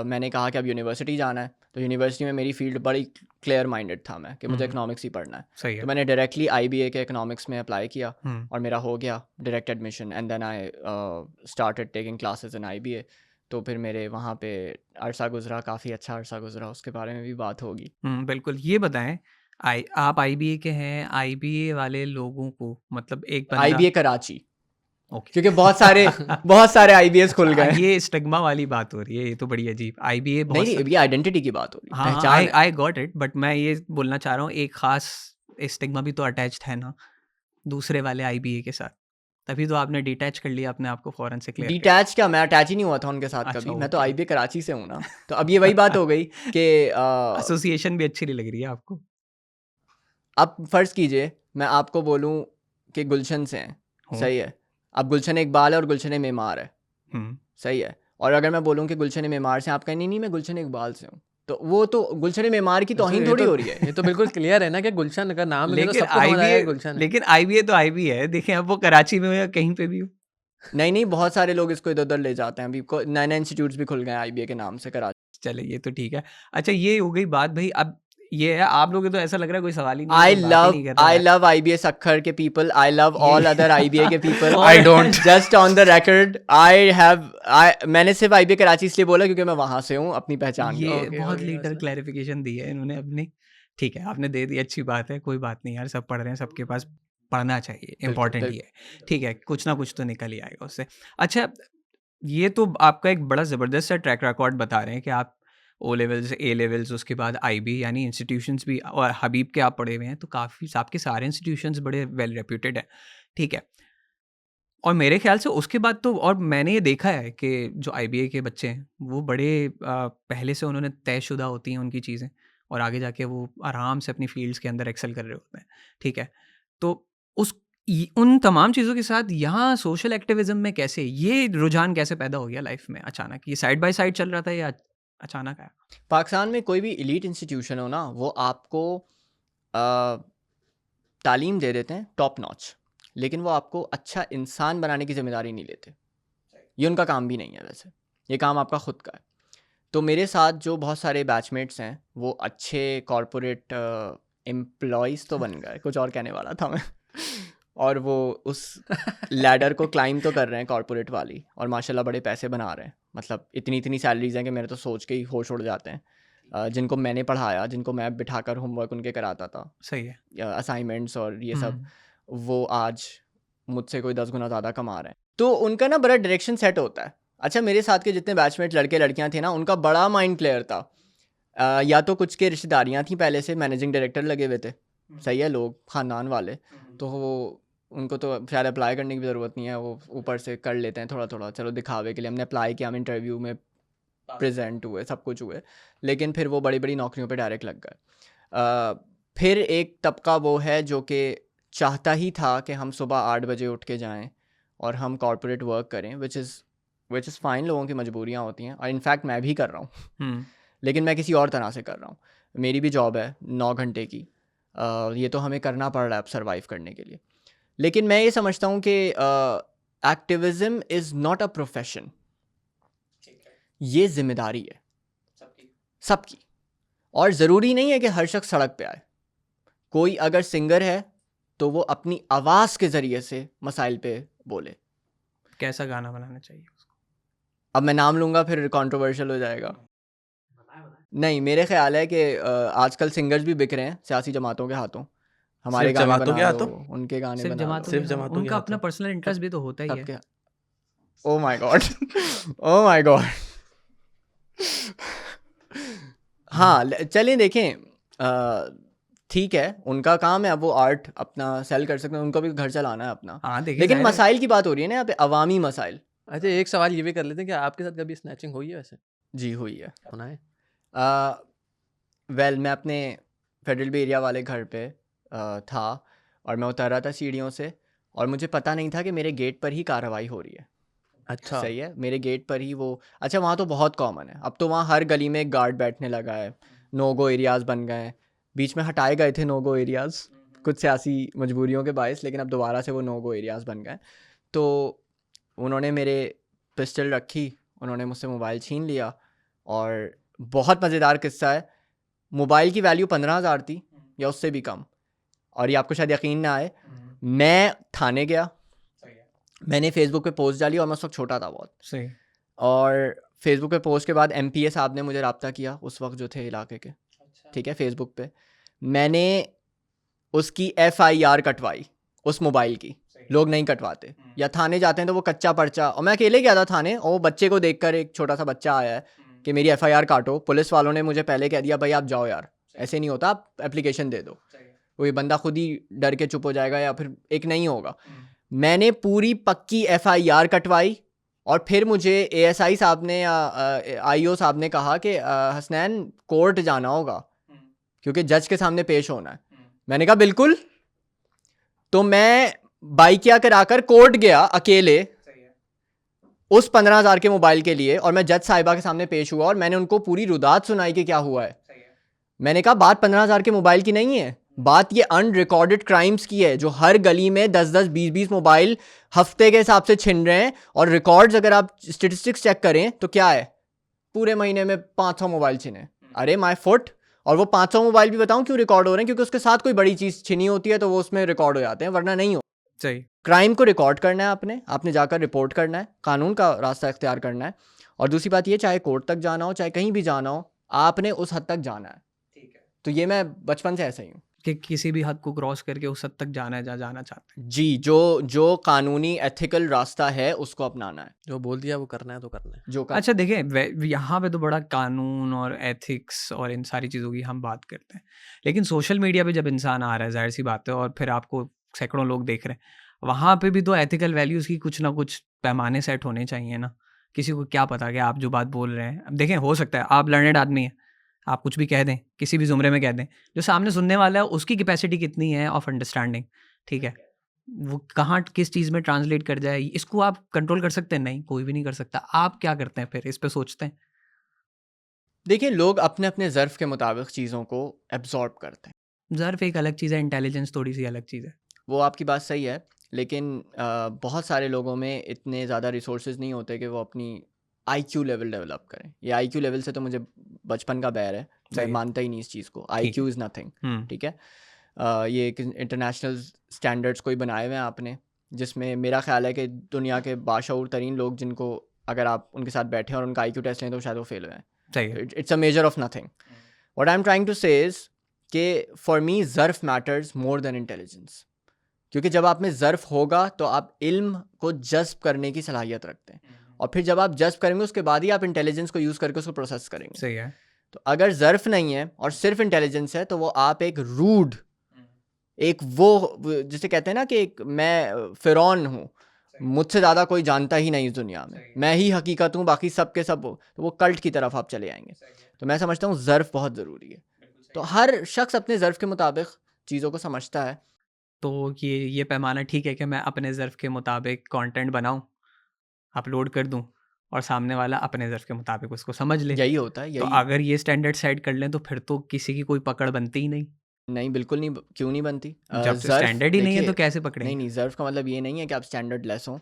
मैंने कहा कि अब यूनिवर्सिटी जाना है, तो यूनिवर्सिटी में मेरी फील्ड बड़ी क्लियर माइंडेड था मैं कि मुझे हुँ, इकोनॉमिक्स ही पढ़ना है। सही तो है। मैंने डायरेक्टली आईबीए के इकोनॉमिक्स में अप्लाई किया, हुँ, और मेरा हो गया direct admission, and then I started taking classes in IBA. तो फिर मेरे वहाँ पे अरसा गुज़रा, काफ़ी अच्छा अरसा गुज़रा, उसके बारे में भी बात होगी। हुँ, बिल्कुल। ये बताएँ, आप आईबीए के हैं, आईबीए वाले लोगों को मतलब एक बंदा आईबीए कराची, ओके। क्योंकि बहुत सारे आईबीएस खुल अच्छा, गए। ये स्टिग्मा वाली बात हो रही है, ये तो बड़ी अजीब। आईबीए नहीं बहुत सा नहीं, ये आइडेंटिटी की बात हो रही, हाँ, हाँ, पहचान आई है। आई गॉट इट, बट मैं ये बोलना चाह रहा हूँ, एक ख़ास स्टिग्मा भी तो अटैच्ड है ना, दूसरे वाले आईबीए के साथ। तभी तो आपने डिटैच कर लिया अपने आप को फ़ौरन से क्लियर कर डिटैच क्या, मैं अटैच ही नहीं हुआ था उनके साथ अच्छा, कभी, मैं तो ओके। आईबीए कराची से हूँ ना। तो अब ये वही बात हो गई कि एसोसिएशन भी अच्छी नहीं लग रही है आपको? अब फ़र्ज़ कीजिए मैं आपको बोलूँ कि गुलशन से हैं, हूँ। सही है। अब गुलशन इकबाल है और गुलशन मेमार है, हुँ। सही है। और अगर मैं बोलूँ कि गुलशन मेमार से, आप कहें नहीं नहीं मैं गुलशन इकबाल से हूँ, तो वो तो गुलशन मेमार की तौहीन थोड़ी हो रही है। ये तो बिल्कुल क्लियर है ना कि गुलशन का नाम लेके तो लेकिन सबको समझ आएगा आईबीए कि गुलशन है। लेकिन आईबीए तो आईबीए है। देखिए, अब वो कराची में हो या कहीं पे भी हो। नहीं नहीं, बहुत सारे लोग इसको इधर उधर ले जाते हैं, अभी नए नए इंस्टीट्यूट्स भी खुल गए हैं आईबीए के नाम से कराची। चलिए, ये तो ठीक है। अच्छा, ये हो गई बात भई। अब ये है, आप लोगों को तो ऐसा लग रहा है कोई सवाल ही नहीं है, आई कोई बात ही लव नहीं कर रहा आई है। लव आईबीएस अक्खर के पीपल, आई लव ये ऑल अदर आईबीए के people. I don't. Just on the record, मैंने सिर्फ आईबीए कराची इसलिए बोला क्योंकि मैं वहां से हूँ, अपनी पहचान के ये लिए। ओके बहुत ओके लीडर असलम। क्लैरिफिकेशन दी है इन्होंने अपनी। ठीक है, आपने दे दी, अच्छी बात है, कोई बात नहीं यार, सब पढ़ रहे हैं, सबके पास पढ़ना चाहिए, बिल्कुल इम्पोर्टेंट ही बिल्कुल। है। ठीक है, कुछ ना कुछ तो निकल ही आएगा उससे। अच्छा, ये तो आपका एक बड़ा ज़बरदस्त सा ट्रैक रिकॉर्ड बता रहे हैं कि आप ओ लेवल्स, ए लेवल्स, उसके बाद आईबी यानी इंस्टीट्यूशंस भी, और हबीब के आप पढ़े हुए हैं, तो काफ़ी आपके सारे इंस्टीट्यूशंस बड़े वेल रेप्यूटेड हैं। ठीक है। और मेरे ख़्याल से उसके बाद तो, और मैंने ये देखा है कि जो आईबीए के बच्चे हैं, वो बड़े पहले से उन्होंने तयशुदा होती हैं उनकी चीज़ें, और आगे जाके वो आराम से अपनी फ़ील्ड्स के अंदर एक्सेल कर रहे होते हैं, ठीक है? तो उस उन तमाम चीज़ों के साथ यहाँ सोशल एक्टिविज़्म में कैसे ये रुझान कैसे पैदा हो गया लाइफ़ में अचानक? ये साइड बाय साइड चल रहा था या अचानक आया? पाकिस्तान में कोई भी इलीट इंस्टीट्यूशन हो ना, वो आपको अ, तालीम दे देते हैं टॉप नॉच, लेकिन वो आपको अच्छा इंसान बनाने की जिम्मेदारी नहीं लेते। ये उनका काम भी नहीं है वैसे, ये काम आपका खुद का है। तो मेरे साथ जो बहुत सारे बैचमेट्स हैं, वो अच्छे कॉरपोरेट एम्प्लॉयज़ तो बन गए, कुछ और कहने वाला था मैं। और वो उस लैडर को क्लाइम तो कर रहे हैं कॉरपोरेट वाली, और माशाल्लाह बड़े पैसे बना रहे हैं। मतलब इतनी इतनी सैलरीज हैं कि मेरे तो सोच के ही होश उड़ जाते हैं। जिनको मैंने पढ़ाया, जिनको मैं बिठाकर होमवर्क उनके कराता था, सही है। असाइनमेंट्स और ये सब, हुँ, वो आज मुझसे कोई 10 गुना ज़्यादा कमा रहे हैं। तो उनका ना बड़ा डायरेक्शन सेट होता है। अच्छा, मेरे साथ के जितने बैचमेट लड़के लड़कियां थे ना, उनका बड़ा माइंड क्लियर था। या तो कुछ के रिश्तेदारियां थी पहले से, मैनेजिंग डायरेक्टर लगे हुए थे, सही है, लोग ख़ानदान वाले, तो वो उनको तो शायद अप्लाई करने की भी ज़रूरत नहीं है, वो ऊपर से कर लेते हैं थोड़ा थोड़ा, चलो दिखावे के लिए। हमने अप्लाई किया, हम इंटरव्यू में प्रेजेंट हुए, सब कुछ हुए, लेकिन फिर वो बड़ी बड़ी नौकरियों पे डायरेक्ट लग गए। फिर एक तबका वो है जो कि चाहता ही था कि हम सुबह 8 बजे उठ के जाएं, और हम कॉर्पोरेट वर्क करें, विच इज़ फाइन, लोगों की मजबूरियाँ होती हैं, और इनफैक्ट मैं भी कर रहा हूँ लेकिन मैं किसी और तरह से कर रहा हूँ। मेरी भी जॉब है 9 घंटे की, ये तो हमें करना पड़ रहा है अब सर्वाइव करने के लिए। लेकिन मैं ये समझता हूँ कि activism is not a profession, ये जिम्मेदारी है सबकी। और ज़रूरी नहीं है कि हर शख्स सड़क पे आए। कोई अगर सिंगर है तो वो अपनी आवाज़ के ज़रिए से मसाइल पे बोले। कैसा गाना बनाना चाहिए उसको? अब मैं नाम लूँगा फिर कंट्रोवर्शियल हो जाएगा। नहीं, मेरे ख्याल है कि आजकल सिंगर्स भी बिक रहे हैं सियासी जमातों के हाथों। हमारे सिर्फ गाने जमातों बना के लो, हाथों? उनके गाने सिर्फ बना लो, जमातों सिर्फ के साथ जमातों के उनका अपना हाथों। पर्सनल इंटरेस्ट भी तो होता ही है। सबके। Oh my God, oh my God. हाँ, चलिए देखें, ठीक है, उनका काम है, अब वो आर्ट अपना सेल कर सकते हैं, उनको भी घर चलाना है अपना। हाँ देखिए, लेकिन जाहिर है। मसाइल की बात हो रही है ना यहाँ पे, अवामी मसाइल। अच्छा, एक सवाल ये भी कर लेते हैं कि आपके साथ कभी स्नैचिंग हुई है वैसे? जी हुई है। होना है? वेल, मैं अपने फेडरल बे एरिया वाले घर पे था और मैं उतर रहा था सीढ़ियों से, और मुझे पता नहीं था कि मेरे गेट पर ही कार्रवाई हो रही है। अच्छा। सही है, मेरे गेट पर ही वो। अच्छा, वहाँ तो बहुत कॉमन है, अब तो वहाँ हर गली में एक गार्ड बैठने लगा है, नो गो एरियाज़ बन गए हैं। बीच में हटाए गए थे नो गो एरियाज़ कुछ सियासी मजबूरियों के बायस, लेकिन अब दोबारा से वो नो गो एरियाज़ बन गए। तो उन्होंने मेरे पिस्टल रखी, उन्होंने मुझसे मोबाइल छीन लिया, और बहुत मज़ेदार किस्सा है, मोबाइल की वैल्यू 15,000 थी या उससे भी कम। और ये आपको शायद यकीन ना आए, मैं थाने गया, मैंने फेसबुक पे पोस्ट डाली, और मैं उस वक्त छोटा था बहुत, सही। और फेसबुक पे पोस्ट के बाद एमपीए साहब ने मुझे रब्ता किया उस वक्त जो थे इलाके के, ठीक है, फेसबुक पे। मैंने उसकी एफआईआर कटवाई उस मोबाइल की, लोग नहीं कटवाते, या थाने जाते हैं तो वो कच्चा पर्चा, और मैं अकेले गया था थाने, और वो बच्चे को देखकर, एक छोटा सा बच्चा आया है कि मेरी एफआईआर काटो। पुलिस वालों ने मुझे पहले कह दिया, भाई आप जाओ यार, ऐसे नहीं होता, आप एप्लीकेशन दे दो। वो ये बंदा खुद ही डर के चुप हो जाएगा, या फिर एक नहीं होगा। मैंने पूरी पक्की एफआईआर कटवाई, और फिर मुझे एएसआई साहब ने या आईओ साहब ने कहा कि हसनैन कोर्ट जाना होगा क्योंकि जज के सामने पेश होना है। मैंने कहा बिल्कुल। तो मैं बाइकिया कराकर कोर्ट गया अकेले उस 15,000 के मोबाइल के लिए, और मैं जज साहिबा के सामने पेश हुआ, और मैंने उनको पूरी रुदात सुनाई कि क्या हुआ है। मैंने कहा बात 15,000 के मोबाइल की नहीं है, बात ये अनरिकॉर्डेड क्राइम्स की है, जो हर गली में 10-10, 20-20 मोबाइल हफ्ते के हिसाब से छिन रहे हैं। और रिकॉर्ड्स अगर आप स्टेटिस्टिक्स चेक करें तो क्या है, पूरे महीने में 500 मोबाइल छिने। अरे माय फुट। और वो 500 मोबाइल भी बताऊं क्यों रिकॉर्ड हो रहे हैं, क्योंकि उसके साथ कोई बड़ी चीज़ छिनी होती है तो वो उसमें रिकॉर्ड हो जाते हैं, वरना नहीं हो। सही। क्राइम को रिकॉर्ड करना है आपने जाकर रिपोर्ट करना है, कानून का रास्ता इख्तियार करना है। और दूसरी बात ये, चाहे कोर्ट तक जाना हो, चाहे कहीं भी जाना हो, आपने उस हद तक जाना है। तो ये मैं बचपन से ऐसा ही हूँ कि किसी भी हद को क्रॉस करके उस हद तक जाना है जहाँ जाना चाहते हैं। जी। जो कानूनी एथिकल रास्ता है उसको अपनाना है, जो बोल दिया वो करना है तो करना है। जो अच्छा देखिए, यहाँ पे तो बड़ा कानून और एथिक्स और इन सारी चीज़ों की हम बात करते हैं, लेकिन सोशल मीडिया पे जब इंसान आ रहा है, जाहिर सी बात है, और फिर आपको सैकड़ों लोग देख रहे हैं, वहाँ पे भी तो एथिकल वैल्यूज़ की कुछ ना कुछ पैमाने सेट होने चाहिए ना। किसी को क्या पता कि आप जो बात बोल रहे हैं, अब देखें, हो सकता है आप लर्नेड आदमी हैं, आप कुछ भी कह दें, किसी भी ज़ुमरे में कह दें, जो सामने सुनने वाला है उसकी कैपेसिटी कितनी है ऑफ अंडरस्टैंडिंग, ठीक है, वो कहाँ किस चीज़ में ट्रांसलेट कर जाए, इसको आप कंट्रोल कर सकते हैं? नहीं, कोई भी नहीं कर सकता। आप क्या करते हैं फिर, इस पे सोचते हैं? देखिए, लोग अपने अपने ज़र्फ़ के मुताबिक चीज़ों को एब्जॉर्ब करते हैं। ज़र्फ़ एक अलग चीज़ है, इंटेलिजेंस थोड़ी सी अलग चीज़ है। वो आपकी बात सही है, लेकिन बहुत सारे लोगों में इतने ज़्यादा रिसोर्सेज नहीं होते कि वो अपनी आईक्यू लेवल डेवलप करें। ये आईक्यू लेवल से तो मुझे बचपन का बैर है, मैं सही है। मानता ही नहीं इस चीज़ को। ठीक है। आईक्यू इज़ नथिंग, ठीक है। ये एक इंटरनेशनल स्टैंडर्ड्स कोई बनाए हुए हैं आपने, जिसमें मेरा ख्याल है कि दुनिया के बाशऊर तरीन लोग, जिनको अगर आप उनके साथ बैठे और उनका आईक्यू टेस्ट लें तो शायद वो फेल हुए हैं। सही है। It's a major of nothing. What I am trying to say is कि फॉर मी ज़र्फ़ मैटर्स मोर देन इंटेलिजेंस, क्योंकि जब आप में ज़र्फ़ होगा तो आप इल्म को जज़्ब करने की सलाहियत रखते हैं, और फिर जब आप जज़्ब करेंगे उसके बाद ही आप इंटेलिजेंस को यूज़ करके उसको प्रोसेस करेंगे। सही है। तो अगर ज़र्फ़ नहीं है और सिर्फ इंटेलिजेंस है तो वो आप एक रूड, एक वो जिसे कहते हैं ना कि एक मैं फ़िरौन हूँ, मुझसे ज़्यादा कोई जानता ही नहीं इस दुनिया में, मैं ही हकीकत हूँ, बाकी सब के सब तो वो कल्ट की तरफ आप चले आएंगे। तो मैं समझता हूँ ज़र्फ़ बहुत ज़रूरी है। तो हर शख्स अपने ज़र्फ़ के मुताबिक चीज़ों को समझता है। तो ये पैमाना ठीक है कि मैं अपने ज़र्फ़ के मुताबिक कंटेंट बनाऊँ, अपलोड कर दूँ और सामने वाला अपने ज़र्फ़ के मुताबिक उसको समझ ले। यही होता है, तो यही। अगर ये स्टैंडर्ड सेट कर लें तो फिर तो किसी की कोई पकड़ बनती ही नहीं। नहीं, बिल्कुल नहीं, क्यों नहीं बनती? जब ज़र्फ़ स्टैंडर्ड ही नहीं है तो देखिए, कैसे नहीं, पकड़ेंगे? नहीं, ज़र्फ़ का मतलब ये नहीं है कि आप स्टैंडर्ड लेस हों।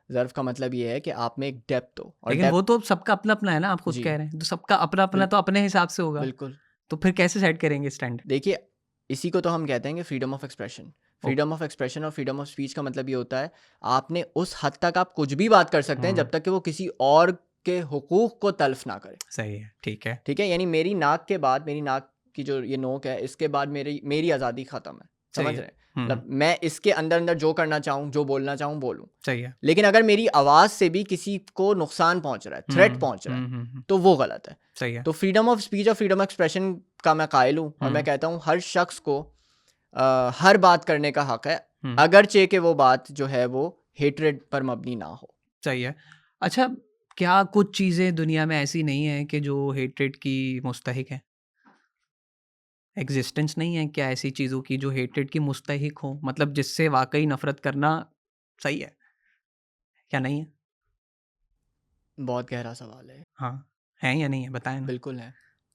ज़र्फ़ का मतलब ये है कि आप में एक डेप्थ हो, और लेकिन वो डेप्थ। तो सबका अपना-अपना है ना, आप खुद जी, कह रहे हैं। तो सबका अपना-अपना बिल तो अपने हिसाब से होगा। बिल्कुल। तो फिर कैसे सेट करेंगे स्टैंडर्ड? देखिए, इसी को तो हम कहते हैं कि freedom of expression. Okay. Freedom of expression और फ्रीडम ऑफ स्पीच का मतलब ये होता है, आपने उस हद तक आप कुछ भी बात कर सकते हैं हुँ, जब तक कि वो किसी और के हुकूक को तल्फ़ ना करे। सही है, ठीक है। ठीक है? यानी मेरी नाक के बाद, मेरी नाक की जो ये नोक है, इसके बाद मेरी मेरी आज़ादी ख़त्म है। सही समझ है। रहे हैं? हुँ, मतलब मैं इसके अंदर-अंदर जो करना चाहूँ, जो बोलना चाहूँ, बोलूँ। सही है। लेकिन अगर मेरी आवाज़ से भी किसी को नुकसान पहुँच रहा है, थ्रेट हुँ, पहुँच रहा है, हुँ। तो वो गलत है। सही है। तो फ्रीडम ऑफ स्पीच और फ्रीडम ऑफ एक्सप्रेशन का मैं कायल हूँ, और मैं हुँ, कहता हूँ हर शख्स को हर बात करने का हक है, हुँ, अगरचे कि वो बात जो है वो हेट्रेड पर मबनी ना हो। सही है। अच्छा, क्या कुछ चीज़ें दुनिया में ऐसी नहीं हैं कि जो हेट्रेड की मुस्तहिक हैं? एक्जिस्टेंस नहीं है क्या ऐसी चीज़ों की जो हेट्रेड की मुस्तहिक हो? मतलब जिससे वाक़ई नफ़रत करना सही है, क्या नहीं है? बहुत गहरा सवाल है। हाँ, हैं या नहीं है? बताएँ ना। बिल्कुल है।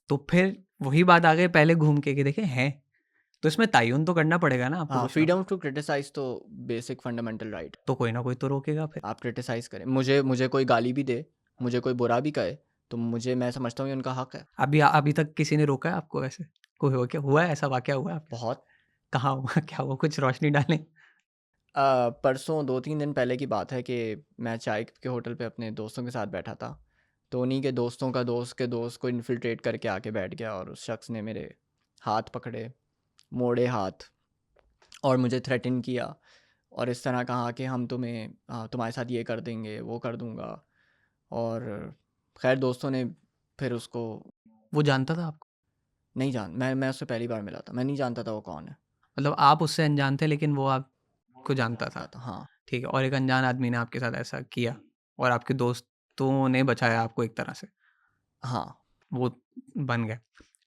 तो फिर वही बात आ गई पहले घूम के कि देखें हैं, तो इसमें तय्युन तो करना पड़ेगा ना आपको हाँ, कुछ ना फ्रीडम कुछ। टू क्रिटिसाइज़ तो बेसिक फंडामेंटल राइट। तो कोई ना कोई तो रोकेगा फिर। आप क्रिटिसाइज़ करें। मुझे मुझे कोई गाली भी दे, मुझे कोई बुरा भी कहे, तो मैं समझता हूँ ये उनका हक है। अभी तक किसी ने रोका है आपको वैसे? कोई हो क्या हुआ है ऐसा वाक़या हुआ है आपके साथ? बहुत। कहाँ हुआ? क्या हुआ? कुछ रोशनी डालें? परसों 2-3 दिन पहले की बात है कि मैं चाय के होटल पे अपने दोस्तों के साथ बैठा था। तो उन्हीं के दोस्तों का दोस्त के दोस्त को इन्फिल्ट्रेट करके आके बैठ गया, और उस शख्स ने मेरे हाथ पकड़े, मोड़े हाथ, और मुझे थ्रेटन किया, और इस तरह कहा कि हम तुम्हारे साथ ये कर देंगे, वो कर दूँगा। और ख़ैर दोस्तों ने फिर उसको, वो जानता था आपको? मैं उससे पहली बार मिला था। मैं नहीं जानता था वो कौन है। मतलब आप उससे अनजान थे लेकिन वो आपको जानता था। हाँ, ठीक है, और एक अनजान आदमी ने आपके साथ ऐसा किया और आपके दोस्तों ने बचाया आपको एक तरह से। हाँ। वो बन गए।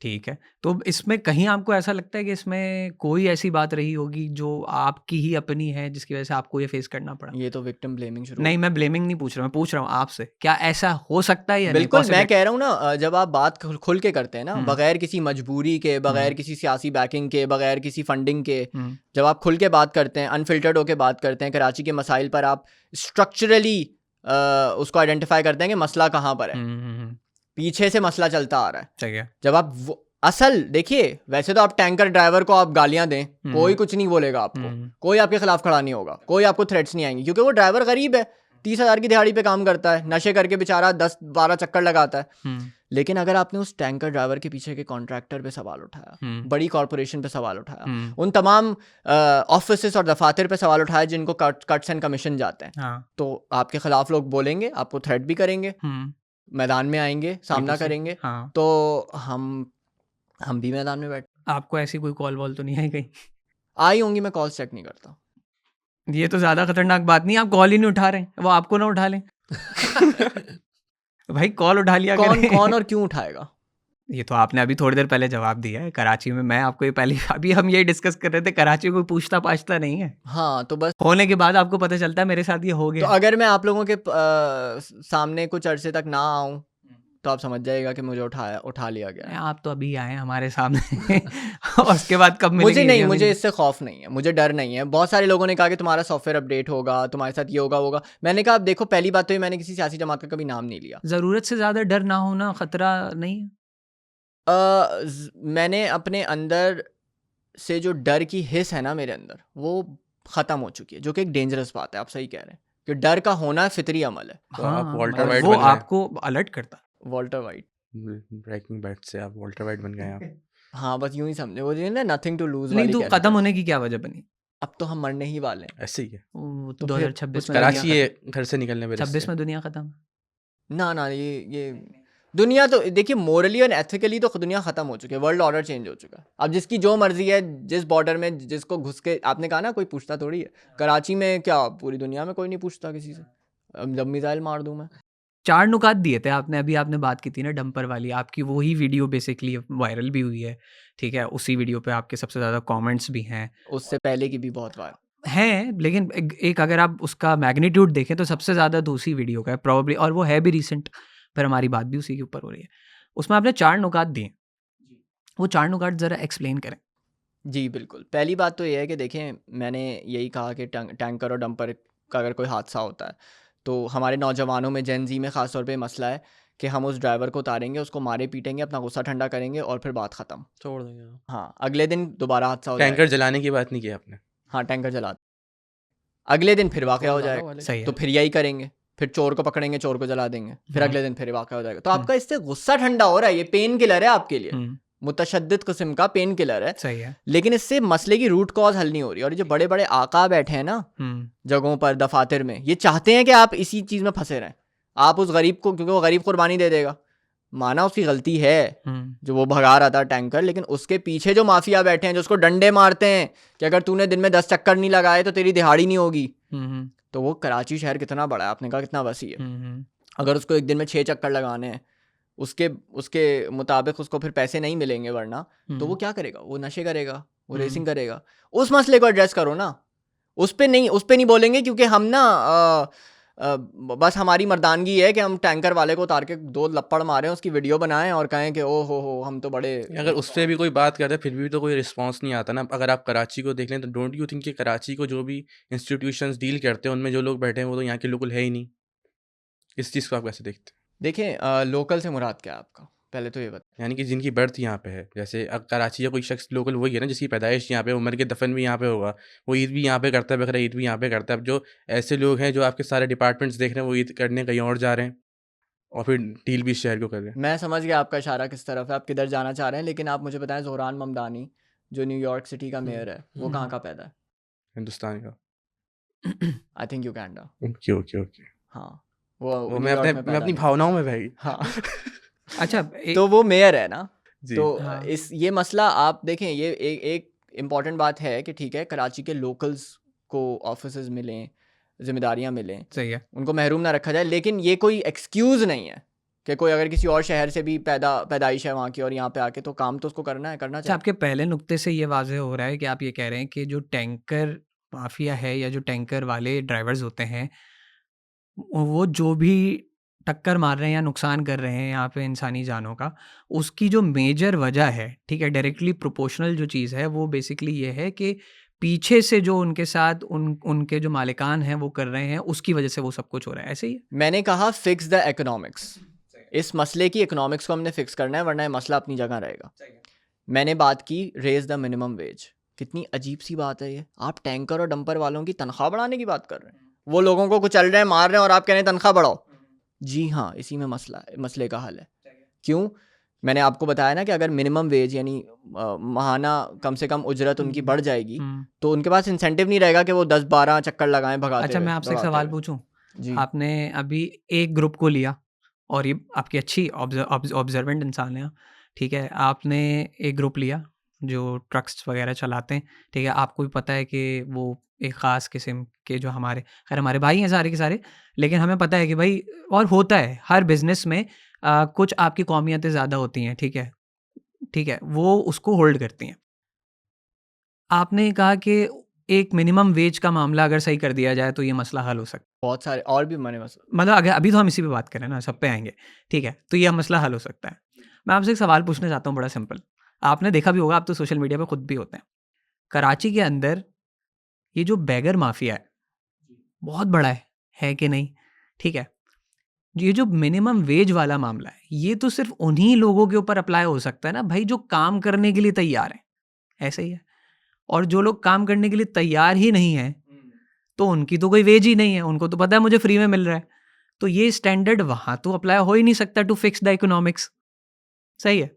ठीक है। तो इसमें कहीं आपको ऐसा लगता है कि इसमें कोई ऐसी बात रही होगी जो आपकी ही अपनी है जिसकी वज़ह से आपको ये फ़ेस करना पड़ा? ये तो विक्टिम ब्लेमिंग शुरू हो नहीं, गई। मैं ब्लेमिंग नहीं पूछ रहा, मैं पूछ रहा हूँ आपसे। क्या ऐसा हो सकता है या नहीं? बिल्कुल, मैं पॉसिबिलिटी? कह रहा हूँ ना, जब आप बात खुल के करते हैं ना, हुँ, बगैर किसी मजबूरी के, हुँ, बगैर किसी सियासी बैकिंग के, बगैर किसी फंडिंग के, हुँ, जब आप खुल के बात करते हैं, अनफिल्टर्ड होके बात करते हैं, कराची के मसाइल पर आप स्ट्रक्चरली उसको आइडेंटिफाई करते हैं कि मसला कहाँ पर है, हुँ। पीछे से मसला चलता आ रहा है। सही है। जब आप असल देखिए, वैसे तो आप टैंकर ड्राइवर को आप गालियां दें, कोई हुँ, कुछ नहीं बोलेगा आपको, हुँ, कोई आपके खिलाफ खड़ा नहीं होगा, कोई आपको थ्रेट्स नहीं आएंगे, क्योंकि वो ड्राइवर गरीब है, 30,000 की दिहाड़ी पे काम करता है, नशे करके बेचारा 10-12 चक्कर लगाता है। हुँ, लेकिन अगर आपने उस टैंकर ड्राइवर के पीछे के कॉन्ट्रैक्टर पे सवाल उठाया, हुँ, बड़ी कॉरपोरेशन पे सवाल उठाया, हुँ, उन तमाम ऑफिस और दफातर पे सवाल उठाया जिनको कट्स एंड कमीशन जाते हैं, हाँ, तो आपके खिलाफ लोग बोलेंगे, आपको थ्रेट भी करेंगे, हुँ, मैदान में आएंगे, बिल्कुल सामना सही। करेंगे। हाँ, तो हम भी मैदान में बैठ आपको ऐसी कोई कॉल-वॉल तो नहीं आई कहीं? आई होंगी, मैं कॉल्स चेक नहीं करता। ये तो ज़्यादा खतरनाक बात नहीं, आप कॉल ही नहीं उठा रहे हैं, वो आपको ना उठा लें। भाई कॉल उठा लिया कौन करें। कौन और क्यों उठाएगा? ये तो आपने अभी थोड़ी देर पहले जवाब दिया है। कराची में मैं आपको ये पहले अभी हम यही डिस्कस कर रहे थे, कराची में कोई पूछता-पाछता नहीं है। हाँ, तो बस, होने के बाद आपको पता चलता है मेरे साथ ये हो तो गया। अगर मैं आप लोगों के सामने कुछ अरसे तक ना आऊँ, तो आप समझ जाइएगा कि मुझे उठा लिया गया है। आप तो अभी आए हमारे सामने और उसके बाद कब मिलेंगे मुझे ये भी नहीं, हमें मुझे इससे खौफ नहीं है, मुझे डर नहीं है। बहुत सारे लोगों ने कहा कि तुम्हारा सॉफ्टवेयर अपडेट होगा, तुम्हारे साथ ये होगा, वो होगा। मैंने कहा, देखो, पहली बात तो ये, मैंने किसी सियासी जमात का कभी नाम नहीं लिया। ज़रूरत से ज़्यादा डर ना होना खतरा नहीं है? मैंने अपने अंदर से जो डर की हिस्स है ना मेरे अंदर, वो ख़त्म हो चुकी है, जो कि एक डेंजरस बात है। आप सही कह रहे हैं कि डर का होना फितरी अमल है। तो आप हाँ, वॉल्टर मतलब वाइट वो बन गए। आपको अलर्ट करता। Walter white. ब्रेकिंग बैड से आप वॉल्टर वाइट बन गए आप। हाँ, बस यूँ ही समझे, वो जो ना नथिंग टू लूज़ नहीं वाली तो खत्म कैरेक्टर। होने की क्या वजह बनी? अब तो हम मरने ही वाले हैं। ऐसे ही है। वो तो तो फिर 2026 कुछ में दुनिया कराची ये खत्म। घर से निकलने पे रिस्क 26 है। में दुनिया खत्म। ना ये दुनिया तो देखिए, मोरली और एथिकली तो दुनिया ख़त्म हो चुकी है, वर्ल्ड ऑर्डर चेंज हो चुका है। अब जिसकी जो मर्जी है, जिस बॉर्डर में जिसको घुस के, आपने कहा ना कोई पूछता थोड़ी है। कराची में क्या पूरी दुनिया में कोई नहीं पूछता किसी से? अब जब मिसाइल मार दूं मैं। 4 नुकात दिए थे आपने, अभी आपने बात की थी ना डंपर वाली, आपकी वही वीडियो बेसिकली वायरल भी हुई है, ठीक है? उसी वीडियो पे आपके सबसे ज़्यादा कमेंट्स भी हैं। उससे पहले की भी बहुत बार। हैं, लेकिन एक अगर आप उसका मैग्नीट्यूड देखें तो सबसे ज़्यादा तो उसी वीडियो का है प्रोबेबली, और वो है भी रीसेंट, पर हमारी बात भी उसी के ऊपर हो रही है। उसमें आपने 4 नुकात दिए, वो 4 नुकात ज़रा एक्सप्लेन करें। जी, बिल्कुल। पहली बात तो ये है कि देखें, मैंने यही कहा कि टैंकर और डंपर का अगर कोई हादसा होता है, तो हमारे नौजवानों में, जेन ज़ी में ख़ास तौर पे मसला है कि हम उस ड्राइवर को उतारेंगे, उसको मारे-पीटेंगे, अपना गुस्सा ठंडा करेंगे और फिर बात ख़त्म। छोड़ देंगे हाँ। हाँ, अगले दिन दोबारा हादसा हो जाएगा। टैंकर जलाने की बात नहीं की आपने। हाँ, टैंकर जला अगले दिन फिर वाक़या हो ज़्यादा जाएगा, वाले सही तो है। फिर यही करेंगे। फिर चोर को पकड़ेंगे, चोर को जला देंगे, फिर हुँ, अगले दिन फिर वाक़या हो जाएगा। तो हुँ, आपका इससे गुस्सा ठंडा हो रहा है, ये पेन किलर है आपके लिए, हुँ, मुतशद्दिद किस्म का पेन किलर है। सही है। लेकिन इससे मसले की रूट कॉज़ हल नहीं हो रही। और ये जो बड़े-बड़े आका बैठे हैं ना हुँ, जगहों पर, दफातर में, ये चाहते हैं कि आप इसी चीज़ में फंसे रहें। आप उस गरीब को, क्योंकि वो गरीब कुर्बानी दे देगा, माना उसकी गलती है हुँ, जो वो भगा रहा था टैंकर, लेकिन उसके पीछे जो माफिया बैठे हैं जो उसको डंडे मारते हैं कि अगर तूने दिन में 10 चक्कर नहीं लगाए तो तेरी दिहाड़ी नहीं होगी। हुँ, तो वो कराची शहर कितना बड़ा है, आपने कहा कितना वसी है। हुँ, अगर उसको एक दिन में 6 चक्कर लगाने हैं, उसके उसके मुताबिक उसको फिर पैसे नहीं मिलेंगे, वरना तो वो हुँ, क्या करेगा? वो नशे करेगा, वो हुँ, रेसिंग करेगा। उस मसले को एड्रेस करो ना, उस पे नहीं बोलेंगे, क्योंकि हम ना बस हमारी मर्दानगी है कि हम टैंकर वाले को उतार के 2 लप्पड़ मारें, उसकी वीडियो बनाएं और कहें कि ओ हो हम तो बड़े। अगर उससे भी कोई बात करता है फिर भी तो कोई रिस्पांस नहीं आता ना। अगर आप कराची को देख लें तो डोंट यू थिंक कि कराची को जो भी इंस्टीट्यूशंस डील करते हैं उनमें जो लोग बैठे हैं वो तो यहाँ के लोकल है ही नहीं। इस चीज़ को आप कैसे देखते हैं? देखें, लोकल से मुराद क्या है आपका? पहले तो ये बताएं। यानी कि जिनकी बर्थ यहाँ पे है, जैसे अब कराची का कोई शख्स लोकल वही है ना जिसकी पैदाइश यहाँ पे, उम्र के दफन भी यहाँ पे होगा, वो ईद भी यहाँ पे करता है, बकरा ईद भी यहाँ पे करता है। अब जो ऐसे लोग हैं जो आपके सारे डिपार्टमेंट्स देख रहे हैं वो ईद करने कहीं और जा रहे हैं और फिर डील भी इस शहर को कर रहे हैं। मैं समझ गया आपका इशारा किस तरफ है, आप किधर जाना चाह रहे हैं, लेकिन आप मुझे बताएं, ज़ोहरान ममदानी जो न्यूयॉर्क सिटी का मेयर है, वो कहाँ का पैदा है? हिंदुस्तान का। I think Uganda. Okay okay okay. हाँ, वो वो न्यूयॉर्क में मैं पैदा अपनी नहीं। भावनाओं में बह गई। हाँ। अच्छा तो वो मेयर है ना, जी। तो हाँ, इस ये मसला आप देखें, ये एक इम्पॉर्टेंट बात है कि ठीक है, कराची के लोकल्स को ऑफिसेज मिलें, जिम्मेदारियां मिलें, सही है। उनको महरूम ना रखा जाए, लेकिन ये कोई एक्सक्यूज़ नहीं है कि कोई अगर किसी और शहर से भी पैदाइश है वहाँ की और यहाँ पे आके, तो काम तो उसको करना अच्छा, चाहिए। आपके पहले नुक्ते से ये वाज़ेह हो रहा है कि आप ये कह रहे हैं कि जो टैंकर माफिया है या जो टैंकर वाले ड्राइवर्स होते हैं, वो जो भी टक्कर मार रहे हैं या नुकसान कर रहे हैं यहाँ पे इंसानी जानों का, उसकी जो मेजर वजह है, ठीक है, डायरेक्टली प्रोपोर्शनल जो चीज़ है, वो बेसिकली ये है कि पीछे से जो उनके साथ उनके जो मालिकान हैं वो कर रहे हैं, उसकी वजह से वो सब कुछ हो रहा है, ऐसे ही है? मैंने कहा फिक्स द इकोनॉमिक्स, इस मसले की इकोनॉमिक्स को हमने फिक्स करना है, वरना ये मसला अपनी जगह रहेगा। मैंने बात की रेज द मिनिमम वेज। कितनी अजीब सी बात है ये, आप टैंकर और डंपर वालों की तनख्वाह बढ़ाने की बात कर रहे हैं, वो लोगों को कुचल रहे हैं, मार रहे हैं, और आप कह रहे हैं तनख्वाह बढ़ाओ। जी हाँ, इसी में मसले का हल है। क्यों? मैंने आपको बताया ना कि अगर मिनिमम वेज यानी माहाना कम से कम उजरत उनकी बढ़ जाएगी, हुँ। तो उनके पास इंसेंटिव नहीं रहेगा कि वो 10-12 चक्कर लगाएं भगाते अच्छा, हुए, मैं आपसे एक दौड़ाते सवाल हुए। पूछूँ? जी। आपने अभी एक ग्रुप को लिया और ये आपकी अच्छी ऑब्जर्वेंट इंसान है, ठीक है? आपने एक ग्रुप लिया जो ट्रक्स वगैरह चलाते हैं, ठीक है? आपको भी पता है कि वो एक ख़ास किस्म के जो हमारे, खैर हमारे भाई हैं सारे के सारे, लेकिन हमें पता है कि भाई, और होता है हर बिज़नेस में, कुछ आपकी कौमियतें ज़्यादा होती हैं, ठीक है? ठीक है? वो उसको होल्ड करती हैं। आपने कहा कि एक मिनिमम वेज का मामला अगर सही कर दिया जाए तो ये मसला हल हो सकता है। बहुत सारे और भी मैंने मतलब अगर अभी तो हम इसी पे बात करें ना, सब पे आएँगे, ठीक है? तो ये मसला हल हो सकता है। मैं आपसे एक सवाल पूछना चाहता हूँ बड़ा सिंपल। आपने देखा भी होगा, आप तो सोशल मीडिया पे खुद भी होते हैं। कराची के अंदर ये जो बेगर माफिया है, बहुत बड़ा है कि नहीं? ठीक है? ये जो मिनिमम वेज वाला मामला है, ये तो सिर्फ़ उन्हीं लोगों के ऊपर अप्लाई हो सकता है ना भाई जो काम करने के लिए तैयार हैं, ऐसे ही है। और जो लोग काम करने के लिए तैयार ही नहीं हैं, तो उनकी तो कोई वेज ही नहीं है, उनको तो पता है मुझे फ्री में मिल रहा है। तो ये स्टैंडर्ड वहाँ तो अप्लाई हो ही नहीं सकता टू फिक्स द इकोनॉमिक्स, सही है?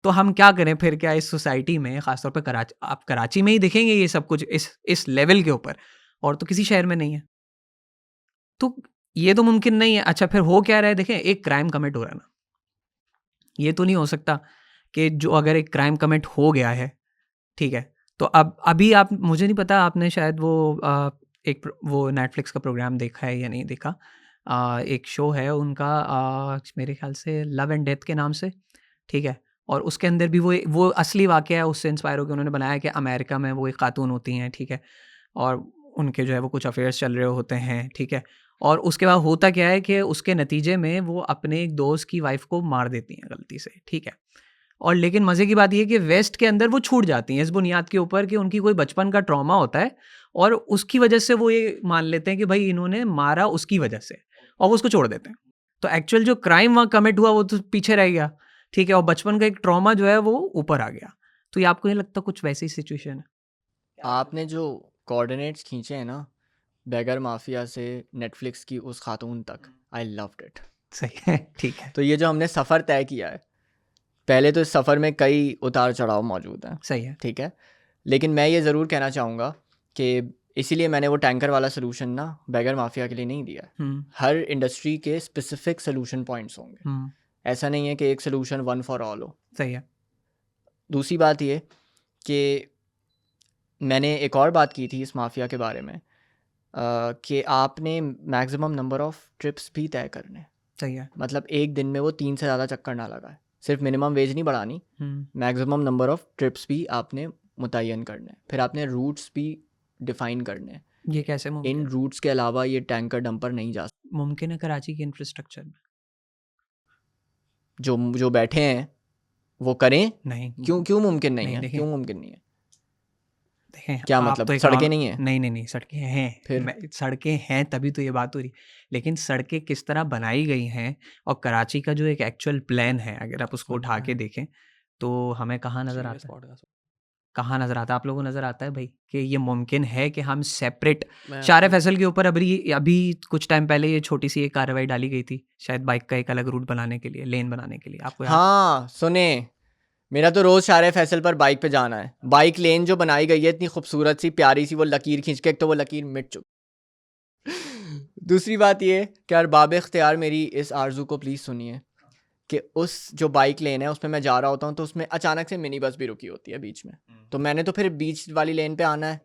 तो हम क्या करें फिर? क्या इस सोसाइटी में, ख़ासतौर पे आप कराची में ही देखेंगे ये सब कुछ इस लेवल के ऊपर, और तो किसी शहर में नहीं है। तो ये तो मुमकिन नहीं है। अच्छा, फिर हो क्या रहा है? देखें, एक क्राइम कमिट हो रहा है ना, ये तो नहीं हो सकता कि जो अगर एक क्राइम कमिट हो गया है, ठीक है, तो अब अभी आप, मुझे नहीं पता आपने शायद वो एक वो नेटफ्लिक्स का प्रोग्राम देखा है या नहीं देखा, एक शो है उनका, मेरे ख्याल से लव एंड डेथ के नाम से, ठीक है? और उसके अंदर भी वो असली वाक़या है, उससे इंस्पायर होके उन्होंने बनाया कि अमेरिका में वो एक खातून होती हैं, ठीक है? और उनके जो है वो कुछ अफेयर्स चल रहे होते हैं, ठीक है? और उसके बाद होता क्या है कि उसके नतीजे में वो अपने एक दोस्त की वाइफ़ को मार देती हैं गलती से, ठीक है? और लेकिन मज़े की बात ये है कि वेस्ट के अंदर वो छूट जाती हैं इस बुनियाद के ऊपर कि उनकी कोई बचपन का ट्रॉमा होता है और उसकी वजह से वो ये मान लेते हैं कि भाई इन्होंने मारा उसकी वजह से, और वो उसको छोड़ देते हैं। तो एक्चुअल जो क्राइम वहाँ कमिट हुआ वो तो पीछे रह गया, ठीक है? और बचपन का एक ट्रॉमा जो है वो ऊपर आ गया। तो ये आपको नहीं लगता कुछ वैसी सिचुएशन है? आपने जो कोऑर्डिनेट्स खींचे हैं ना, बेगर माफिया से नेटफ्लिक्स की उस खातून तक, आई लव्ड इट। सही है, ठीक है। तो ये जो हमने सफ़र तय किया है, पहले तो इस सफ़र में कई उतार चढ़ाव मौजूद हैं, सही है। ठीक है? लेकिन मैं ये ज़रूर कहना चाहूँगा कि इसीलिए मैंने वो टैंकर वाला सलूशन ना बेगर माफिया के लिए नहीं दिया है। हुँ, हर इंडस्ट्री के स्पेसिफिक सलूशन पॉइंट्स होंगे। हुँ, ऐसा नहीं है कि एक सलूशन वन फॉर ऑल हो। सही है। दूसरी बात ये कि मैंने एक और बात की थी इस माफिया के बारे में, कि आपने मैक्सिमम नंबर ऑफ ट्रिप्स भी तय करने हैं। सही है। मतलब एक दिन में वो 3 से ज़्यादा चक्कर ना लगाए। सिर्फ मिनिमम वेज नहीं बढ़ानी, हुँ, मैक्सिमम नंबर ऑफ ट्रिप्स भी आपने मुतय्यन करने हैं। फिर आपने रूट्स भी डिफ़ाइन करने हैं। ये कैसे मुमकिन इन है? रूट्स के अलावा ये टैंकर डंपर नहीं जा सकते। मुमकिन है कराची के इंफ्रास्ट्रक्चर में? जो जो बैठे हैं वो करें। नहीं, क्यों क्यों मुमकिन नहीं नहीं है? देखें क्यों मुमकिन नहीं है? देखें, क्या आप मतलब तो एक सड़कें नहीं हैं? नहीं, नहीं, नहीं, सड़कें हैं। फिर सड़कें हैं तभी तो ये बात हो रही है। लेकिन सड़कें किस तरह बनाई गई हैं और कराची का जो एक एक्चुअल प्लान है, अगर आप उसको उठा के देखें, तो हमें कहाँ नज़र सीरियस आता है? पॉडकास्ट। कहाँ नज़र आता है? आप लोगों को नज़र आता है भई कि ये मुमकिन है कि हम सेपरेट मैं शार आपको फैसल के ऊपर अभी कुछ टाइम पहले ये छोटी-सी एक कार्रवाई डाली गई थी, शायद बाइक का एक अलग रूट बनाने के लिए, लेन बनाने के लिए, आपको याद है? हाँ, सुने, मेरा तो रोज़ शार फैसल पर बाइक पे जाना है। बाइक लेन जो बनाई गई है इतनी खूबसूरत सी प्यारी सी, वो लकीर खींच के, एक तो वो लकीर मिट चुकी। दूसरी बात ये कि अरबाब इख्तियार मेरी इस आरज़ू को प्लीज़ सुनिए कि उस जो बाइक लेन है उसमें मैं जा रहा होता हूँ तो उसमें अचानक से मिनी बस भी रुकी होती है बीच में। तो मैंने तो फिर बीच वाली लेन पे आना है।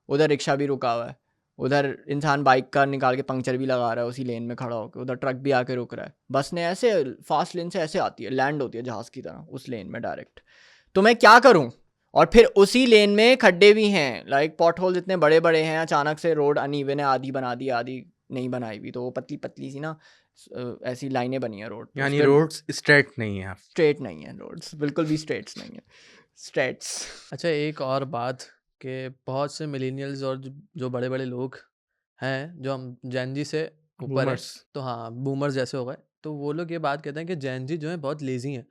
उधर रिक्शा भी रुका हुआ है, उधर इंसान बाइक का निकाल के पंक्चर भी लगा रहा है उसी लेन में खड़ा होकर, उधर ट्रक भी आके रुक रहा है। बस ने ऐसे फास्ट लेन से ऐसे आती है, लैंड होती है जहाज़ की तरह उस लेन में डायरेक्ट। तो मैं क्या करूं? और फिर उसी लेन में खड्डे भी हैं, लाइक पॉट होल्स इतने बड़े बड़े हैं। अचानक से रोड अनइवन है, आधी बना दी आधी नहीं बनाई हुई, तो वो पतली पतली सी ना ऐसी लाइनें बनी है रोड पे, उस यानी पर रोड्स स्ट्रेट नहीं है आप। स्ट्रेट नहीं है रोड्स, बिल्कुल भी स्ट्रेट्स नहीं है, स्ट्रेट्स। अच्छा, एक और बात कि बहुत से मिलेनियल्स और जो बड़े बड़े लोग हैं जो हम जैन जी से ऊपर हैं, बूमर्स। तो हाँ बूमर्स जैसे हो गए, तो वो लोग ये बात कहते हैं कि जैन जी जो है बहुत लेजी हैं।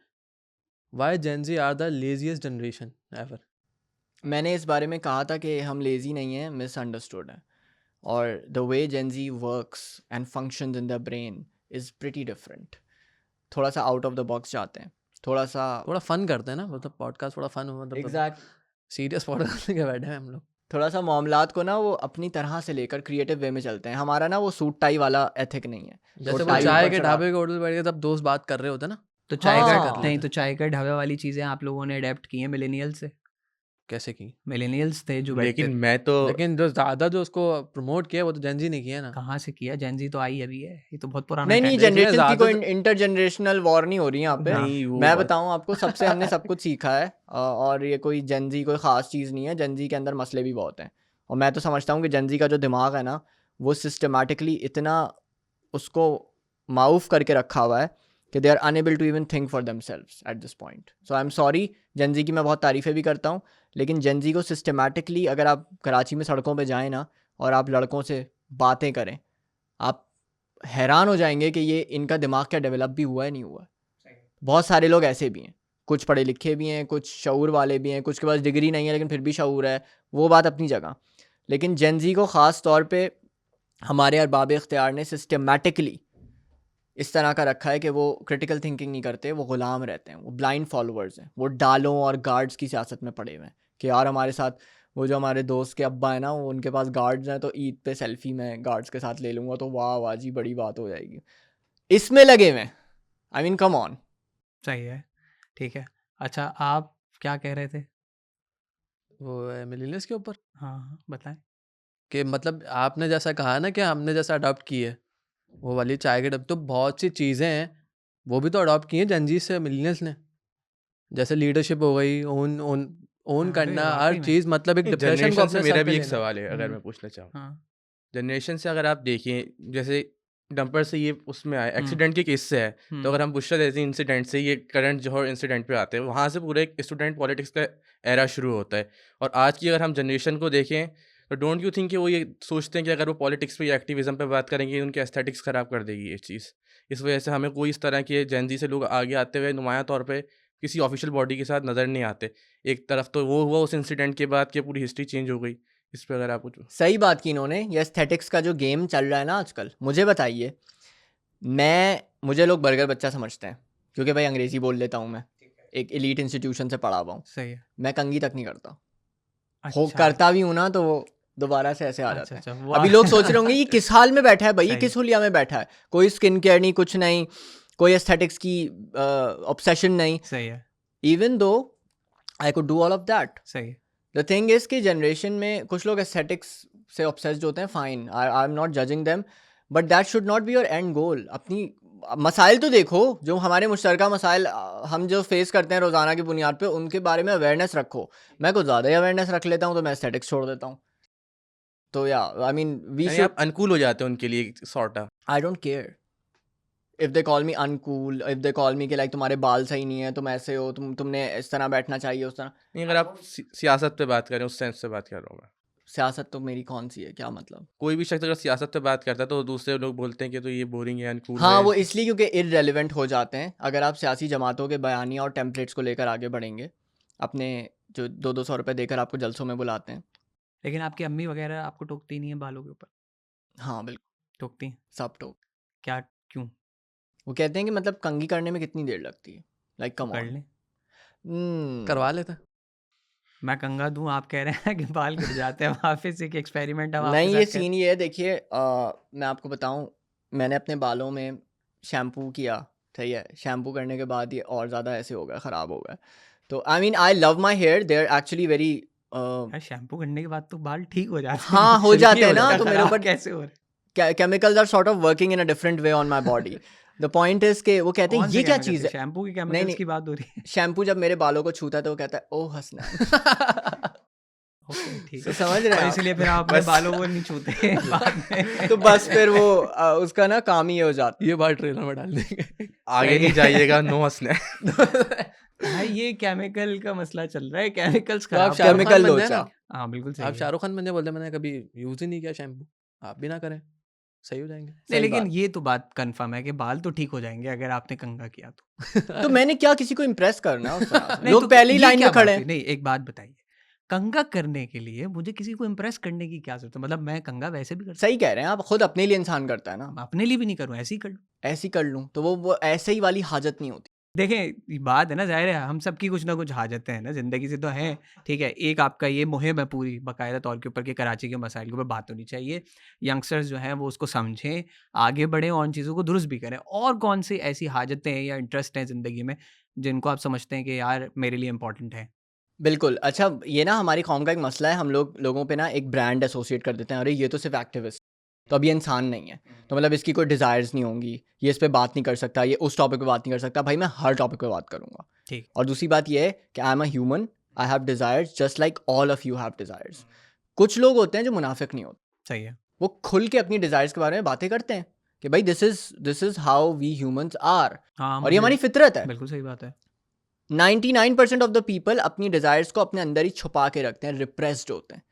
Why Gen Z are the laziest generation ever? मैंने इस बारे में कहा था कि हम लेज़ी नहीं हैं, मिसअंडरस्टूड है। और the way Gen Z works and functions in the brain is pretty different. थोड़ा सा आउट ऑफ द बॉक्स जाते हैं, थोड़ा सा थोड़ा फन करते हैं ना, मतलब पॉडकास्ट थोड़ा फन हो, मतलब एग्जैक्ट, सीरियस पॉडकास्ट लेके बैठे हैं हम लोग। थोड़ा सा मामलात को ना वो अपनी तरह से लेकर क्रिएटिव वे में चलते हैं। हमारा ना वो सूट टाई वाला एथिक नहीं है। जैसे वो टाई चाय ऊपर के चढ़ा, ढाबे के होटल बैठ के तब दोस्त बात कर रहे होते हैं ना, तो हाँ कर लेते तो हैं। चाय का ढाबे वाली चीज़ें आप लोगों ने अडैप्ट की हैं मिलेनियल से? कैसे की? मिलेनियल्स थे जो बैठते लेकिन थे। मैं तो लेकिन जो ज़्यादा जो उसको प्रमोट किया वो तो जैन जी ने किया ना। कहाँ से किया? जेन ज़ी तो आई अभी है, ये तो बहुत पुराना नहीं नहीं, ट्रेंड है। देखिए, जनरेशन की कोई ज़्यादा इंटर जनरेशनल वॉर नहीं हो रही यहाँ पे। हाँ, नहीं वो मैं बात बताऊँ आपको, सबसे हमने सब कुछ सीखा है, और ये कोई जनजी कोई ख़ास चीज़ नहीं है। जनजी के अंदर मसले भी बहुत हैं, और मैं तो समझता हूँ कि जनजी का जो दिमाग है ना, वो सिस्टमेटिकली इतना उसको माउफ करके रखा हुआ है कि they are unable to even think for themselves at this point. So I am sorry, Gen Z की मैं बहुत तारीफ़ें भी करता हूँ, लेकिन जनजी को सिस्टमेटिकली अगर आप कराची में सड़कों पे जाएँ ना और आप लड़कों से बातें करें, आप हैरान हो जाएंगे कि ये इनका दिमाग क्या डेवलप भी हुआ है नहीं हुआ है। बहुत सारे लोग ऐसे भी हैं, कुछ पढ़े लिखे भी हैं, कुछ शऊर वाले भी हैं, कुछ के पास डिग्री नहीं है लेकिन फिर भी शऊर है, वो बात अपनी जगह। लेकिन जेनजी को ख़ास तौर पे हमारे अरबाब इख्तियार ने सिस्टमेटिकली इस तरह का रखा है कि वो क्रिटिकल थिंकिंग नहीं करते, वो ग़ुलाम रहते हैं, वो ब्लाइंड फॉलोअर्स हैं, वो डालों और गार्ड्स की सियासत में पड़े हुए हैं कि यार हमारे साथ वो जो हमारे दोस्त के अब्बा है ना, वो उनके पास गार्ड्स हैं, तो ईद पे सेल्फी मैं गार्ड्स के साथ ले लूँगा तो वाह वाह जी बड़ी बात हो जाएगी, इसमें लगे हुए। I mean come on. सही है, ठीक है। अच्छा, आप क्या कह रहे थे? वो मिलेनियल्स के ऊपर हाँ, हाँ, बताएँ। कि मतलब आपने जैसा कहा ना कि हमने जैसा अडॉप्ट की है, वो वाली चाय के डब्बे, तो बहुत सी चीज़ें हैं वो भी तो अडॉप्ट की हैं जेनजी से मिलेनियल्स ने, जैसे लीडरशिप हो गई, ओन ओन ओन हाँ, करना, हर वाकई में। चीज़, मतलब एक डिप्रेशन को जनरेशन से अपने मेरा सर पे भी एक लेना। सवाल है अगर हम्म, मैं पूछना चाहूँ। हाँ, जनरेशन से अगर आप देखें, जैसे डंपर से ये उसमें आया हम्म, एक्सीडेंट के केस से है, तो हम्म, अगर हम बुशरा जैसे इंसिडेंट से ये करंट जो इंसिडेंट पे आते हैं, वहाँ से पूरे एक स्टूडेंट पॉलिटिक्स का एरा शुरू होता है। और आज की अगर हम जनरेशन को देखें, तो डोंट यू थिंक कि वो ये सोचते हैं कि अगर वो पॉलिटिक्स पे या एक्टिविज्म पे बात करेंगे, उनके एस्थेटिक्स ख़राब कर देगी ये चीज़। इस वजह से हमें कोई इस तरह के जेनजी से लोग आगे आते हुए नुमायाँ तौर पे किसी ऑफिशियल बॉडी के साथ नज़र नहीं आते। एक तरफ तो वो हुआ उस इंसिडेंट के बाद कि पूरी हिस्ट्री चेंज हो गई। इस पे अगर आप कुछ सही बात की इन्होंने। ये एस्थेटिक्स का जो गेम चल रहा है ना आजकल, मुझे बताइए, मुझे लोग बर्गर बच्चा समझते हैं क्योंकि भाई अंग्रेज़ी बोल लेता हूँ मैं, एक एलीट इंस्टीट्यूशन से पढ़ा हुआ हूँ। सही है। मैं कंघी तक नहीं करता, अच्छा, करता भी हूँ ना तो वो दोबारा से ऐसे आ अच्छा, जाते हैं। अच्छा, अभी लोग सोच रहे होंगे ये किस हाल में बैठा है भाई, ये सही। किस हुलिया में बैठा है, कोई स्किन केयर नहीं, कुछ नहीं, कोई एस्थेटिक्स की ऑब्सेशन नहीं। सही है, even though I could do all of that. सही है। द थिंग इज कि जनरेशन में कुछ लोग एस्थेटिक्स से ऑब्सेस्ड होते हैं, fine, I am not judging them, but that should not be your end goal. अपनी मसाइल तो देखो, जो हमारे मुश्तरका मसाइल हम जो फेस करते हैं रोज़ाना की बुनियाद पे, उनके बारे में अवेयरनेस रखो। मैं कुछ ज़्यादा ही अवेयरनेस रख लेता हूँ तो मैं एस्थेटिक्स छोड़ देता हूँ। तो या आई मीन वी यानी शुड, आप अनुकूल हो जाते हैं उनके लिए sorta. I don't care if they call me uncool, if they call me कि लाइक तुम्हारे बाल सही नहीं है, तुम ऐसे हो, तुमने इस तरह बैठना चाहिए, उस तरह। नहीं, अगर आप सियासत पे बात करें, उस सेंस से बात कर रहा हूँ मैं। सियासत तो मेरी कौन सी है, क्या मतलब? कोई भी शख्स अगर सियासत पे बात करता है तो दूसरे लोग बोलते हैं कि तो ये बोरिंग है, अनकूल हाँ, है। वो इसलिए क्योंकि इररेलेवेंट हो जाते हैं। अगर आप सियासी जमातों के बयानिया और टेम्पलेट्स को लेकर आगे बढ़ेंगे, अपने जो 200-200 रुपए देकर आपको जलसों में बुलाते हैं। लेकिन आपकी अम्मी वगैरह आपको टोकती नहीं है बालों के ऊपर? हाँ, बिल्कुल, टोकती हैं? सब टोक। क्या, क्यों? वो कहते हैं कि मतलब कंघी करने में कितनी देर लगती है? लाइक तो कम कर ऑन। लें। करवा लेता। मैं कंघा दूँ, आप कह रहे हैं कि बाल गिर जाते हैं। वापस एक एक्सपेरिमेंट हम आपके नहीं, ये साथ कर। सीन ये है, देखिए मैं आपको बताऊँ, मैंने अपने बालों में शैम्पू किया, सही है? शैम्पू करने के बाद ये और ज़्यादा ऐसे हो गया, ख़राब हो गया। तो I mean I love my hair, they are actually very यार शैम्पू करने के बाद तो बाल ठीक हो जाते हैं। हाँ, हो सिल्की जाते हो हैं ना, इतना तो मेरे खराब ऊपर कैसे हो रहे हैं? Chemicals are sort of working in a different way on my body. The point is के वो कहते हैं कौन से ये क्या केमिकल चीज़ के? है? शैम्पू के नहीं केमिकल्स नहीं, की बात हो रही है? शैम्पू जब मेरे बालों को छूता है तो वो कहता है ओह हसनैन। ओके, ठीक तो है। समझ रहे और हैं आप? इसलिए फिर आप अपने बस। बालों को नहीं छूते बाद में। तो बस फिर वो उसका ना काम ही ये हो जाता ये बात ट्रेलर में डाल देंगे। आगे सही नहीं है। जाइएगा, नो हंसने। भाई ये केमिकल का मसला चल रहा है, केमिकल्स तो आप खराब शाहरुख कर- केमिकल खान बन जाए लोचा। ना, हाँ बिल्कुल सही आप है। शाहरुख खान बन जाए, बोलते मैंने कभी यूज ही नहीं किया शैम्पू, आप भी ना करें, सही हो जाएंगे। नहीं, सही लेकिन बात। ये तो बात कंफर्म है कि बाल तो ठीक हो जाएंगे अगर आपने कंघा किया तो। तो मैंने क्या किसी को इम्प्रेस करना है उस तरह से? नहीं लोग तो पहली ये लाइन क्या में बात खड़े हुई? हैं। नहीं, एक बात बताइए, कंघा करने के लिए मुझे किसी को इम्प्रेस करने की क्या जरूरत है? मतलब मैं कंघा वैसे भी कर सही कह रहे हैं आप, खुद अपने लिए इंसान करता है ना, सकता हूँ, अपने लिए भी नहीं करूँ, ऐसे ही कर लूँ। ऐसी कर लूँ तो वो ऐसे ही वाली हाजत नहीं होती। देखें, ये बात है ना, ज़ाहिर है हम सबकी कुछ ना कुछ हाजतें हैं ना ज़िंदगी से तो हैं, ठीक है। एक आपका ये मुहिम है पूरी बाकायदा तौर के ऊपर कि कराची के मसाइल के ऊपर बात होनी चाहिए, यंगस्टर्स जो हैं वो उसको समझें, आगे बढ़ें और उन चीज़ों को दुरुस्त भी करें। और कौन सी ऐसी हाजतें हैं या इंटरेस्ट हैं ज़िंदगी में जिनको आप समझते हैं कि यार मेरे लिए इंपॉर्टेंट है? बिल्कुल। अच्छा, ये ना हमारी कौम का एक मसला है, हम लोगों पे ना एक ब्रांड एसोसिएट कर देते हैं, अरे ये तो सिर्फ एक्टिविस्ट, तो अब ये इंसान नहीं है, तो मतलब इसकी कोई डिज़ायर्स नहीं होंगी, ये इस पे बात नहीं कर सकता, ये उस टॉपिक पे बात नहीं कर सकता। भाई मैं हर टॉपिक पे बात करूँगा। ठीक। और दूसरी बात ये है कि I am a human, I have desires just like all of you have desires. कुछ लोग होते हैं जो मुनाफिक नहीं होते, सही है। वो खुल के अपनी डिज़ायर्स के बारे में बातें करते हैं कि भाई this is how we humans are, हाँ, और ये हमारी फितरत है। बिल्कुल सही बात है। 99% ऑफ द पीपल अपनी डिज़ायर्स को अपने अंदर ही छुपा के रखते हैं, रिप्रेस्ड होते हैं।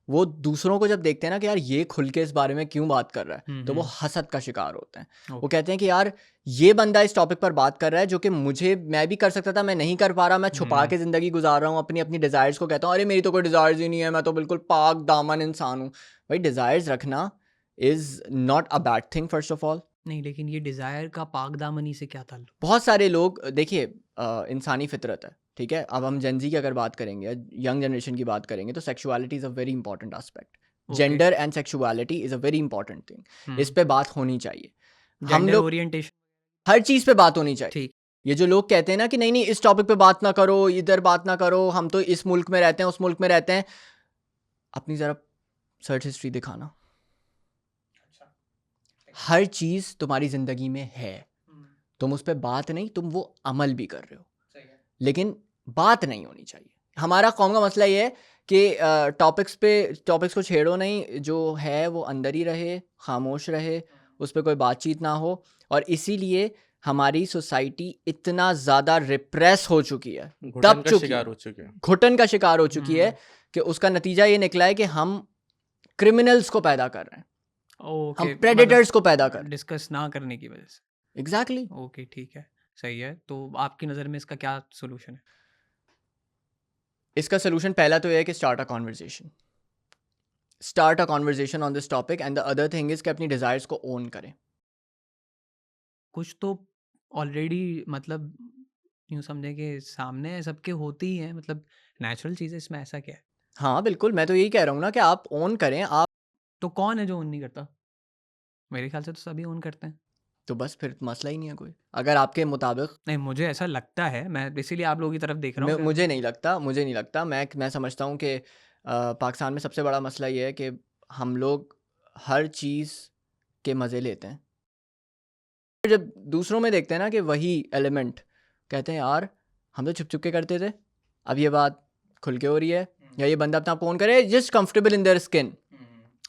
वो दूसरों को जब देखते हैं ना कि यार ये खुल के इस बारे में क्यों बात कर रहा है, तो वो हसद का शिकार होते हैं। वो ओके। कहते हैं कि यार ये बंदा इस टॉपिक पर बात कर रहा है जो कि मैं भी कर सकता था, मैं नहीं कर पा रहा, मैं छुपा के ज़िंदगी गुजार रहा हूँ, अपनी अपनी डिज़ायर्स को कहता हूँ अरे मेरी तो कोई डिज़ायर्स ही नहीं है, मैं तो बिल्कुल पाक दामन इंसान हूँ। भाई डिज़ायर्स रखना is not a bad thing first of all. नहीं, लेकिन ये डिज़ायर का पाकदामनी से क्या ताल्लुक? बहुत सारे लोग देखिए, इंसानी फितरत है, ठीक है। अब हम जेनजी की अगर बात करेंगे, यंग जनरेशन की बात करेंगे, तो sexuality is a very important aspect. Gender and sexuality is a very important thing. इस पे बात होनी चाहिए। हम जेंडर लोग ओरिएंटेशन। हर चीज़ पे बात होनी चाहिए। ठीक। ये जो लोग कहते हैं ना कि नहीं नहीं इस टॉपिक पे बात ना करो, इधर बात ना करो, हम तो इस मुल्क में रहते हैं, उस मुल्क में रहते हैं, अपनी ज़रा सर्च हिस्ट्री दिखाना। हर चीज़ तुम्हारी ज़िंदगी में है, तुम उस पर बात नहीं, तुम वो अमल भी कर रहे हो, लेकिन बात नहीं होनी चाहिए। हमारा कौम का मसला ये है कि टॉपिक्स को छेड़ो नहीं, जो है वो अंदर ही रहे, खामोश रहे, उस पर कोई बातचीत ना हो। और इसीलिए हमारी सोसाइटी इतना ज़्यादा रिप्रेस हो चुकी है, घुटन दब का चुकी शिकार है, हो चुके हैं। घुटन का शिकार हो चुकी है, कि उसका नतीजा ये निकला है कि हम क्रिमिनल्स को पैदा कर रहे हैं, ओके, हम प्रेडेटर्स को पैदा कर रहे हैं। डिस्कस ना करने की वजह से। एग्जैक्टली। ओके, ठीक है, सही है। तो आपकी नज़र में इसका क्या सोल्यूशन है? इसका सोल्यूशन पहला तो ये है कि start a conversation on this topic, and the other thing is कि अपनी डिज़ायर्स को ओन करें। कुछ तो ऑलरेडी मतलब यूँ समझें कि सामने है, सबके होती ही हैं, मतलब नेचुरल चीज़ है, इसमें ऐसा क्या है? हाँ बिल्कुल, मैं तो यही कह रहा हूँ ना कि आप ओन करें। आप तो कौन है जो ओन नहीं करता? मेरे ख्याल से तो सभी ओन करते हैं। तो बस फिर मसला ही नहीं है कोई, अगर आपके मुताबिक। नहीं, मुझे ऐसा लगता है, मैं इसीलिए आप लोगों की तरफ देख रहा हूँ। मुझे नहीं लगता। मैं समझता हूँ कि पाकिस्तान में सबसे बड़ा मसला ये है कि हम लोग हर चीज़ के मज़े लेते हैं, फिर जब दूसरों में देखते हैं ना कि वही एलिमेंट, कहते हैं यार हम तो छुप छुप के करते थे, अब ये बात खुल के हो रही है, या ये बंदा अपना फोन करे, just comfortable in their skin,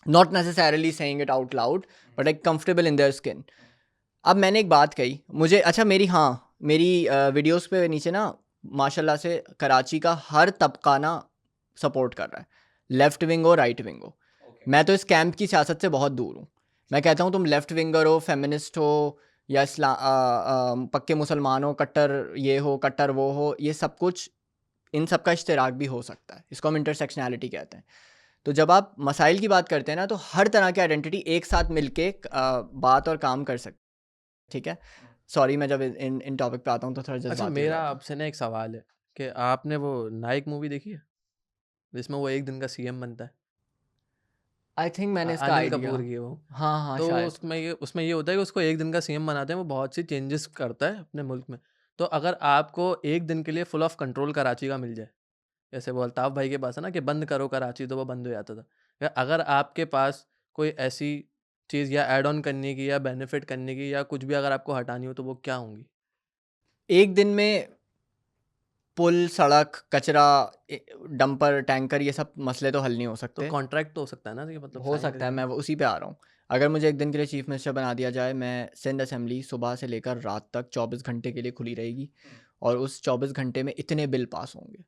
not necessarily saying it out loud, but like comfortable in their skin. अब मैंने एक बात कही, मुझे अच्छा मेरी वीडियोस पे नीचे ना माशाल्लाह से कराची का हर तबका ना सपोर्ट कर रहा है, लेफ्ट विंग हो राइट विंग हो। मैं तो इस कैंप की सियासत से बहुत दूर हूँ। मैं कहता हूँ तुम लेफ्ट विंगर हो, फेमिनिस्ट हो, या पक्के मुसलमान हो, कट्टर ये हो कट्टर वो हो, ये सब कुछ, इन सब का इश्तिराक भी हो सकता है, इसको हम इंटरसेक्शनैलिटी कहते हैं। तो जब आप मसाइल की बात करते हैं ना, तो हर तरह की आइडेंटिटी एक साथ मिलके बात और काम कर सकते, ठीक है। सॉरी, मैं जब इन टॉपिक पे आता हूँ तो थोड़ा अच्छा, जज्बाती हो मेरा जाता हूँ। आपसे ना एक सवाल है कि आपने वो नायक मूवी देखी है जिसमें वो एक दिन का सीएम बनता है? आई थिंक मैंने इसका अनिल आइडिया, कपूर की है वो। हाँ हाँ तो शायद। उसमें ये होता है कि उसको एक दिन का सीएम बनाते हैं, वो बहुत सी चेंजेस करता है अपने मुल्क में। तो अगर आपको एक दिन के लिए फुल ऑफ कंट्रोल कराची का मिल जाए, जैसे वो अल्ताफ़ भाई के पास है ना कि बंद करो कराची, तो वो बंद हो जाता था। या अगर आपके पास कोई ऐसी चीज़ या ऐड ऑन करने की या बेनिफिट करने की या कुछ भी अगर आपको हटानी हो, तो वो क्या होंगी? एक दिन में पुल, सड़क, कचरा, डंपर, टैंकर, ये सब मसले तो हल नहीं हो तो सकते। कॉन्ट्रैक्ट तो हो सकता है ना, कि मतलब हो साइन सकता है, करके? मैं उसी पे आ रहा हूँ। अगर मुझे एक दिन के लिए चीफ मिनिस्टर बना दिया जाए, मैं सिंध असेंबली सुबह से लेकर रात तक 24 घंटे के लिए खुली रहेगी, और उस 24 घंटे में इतने बिल पास होंगे,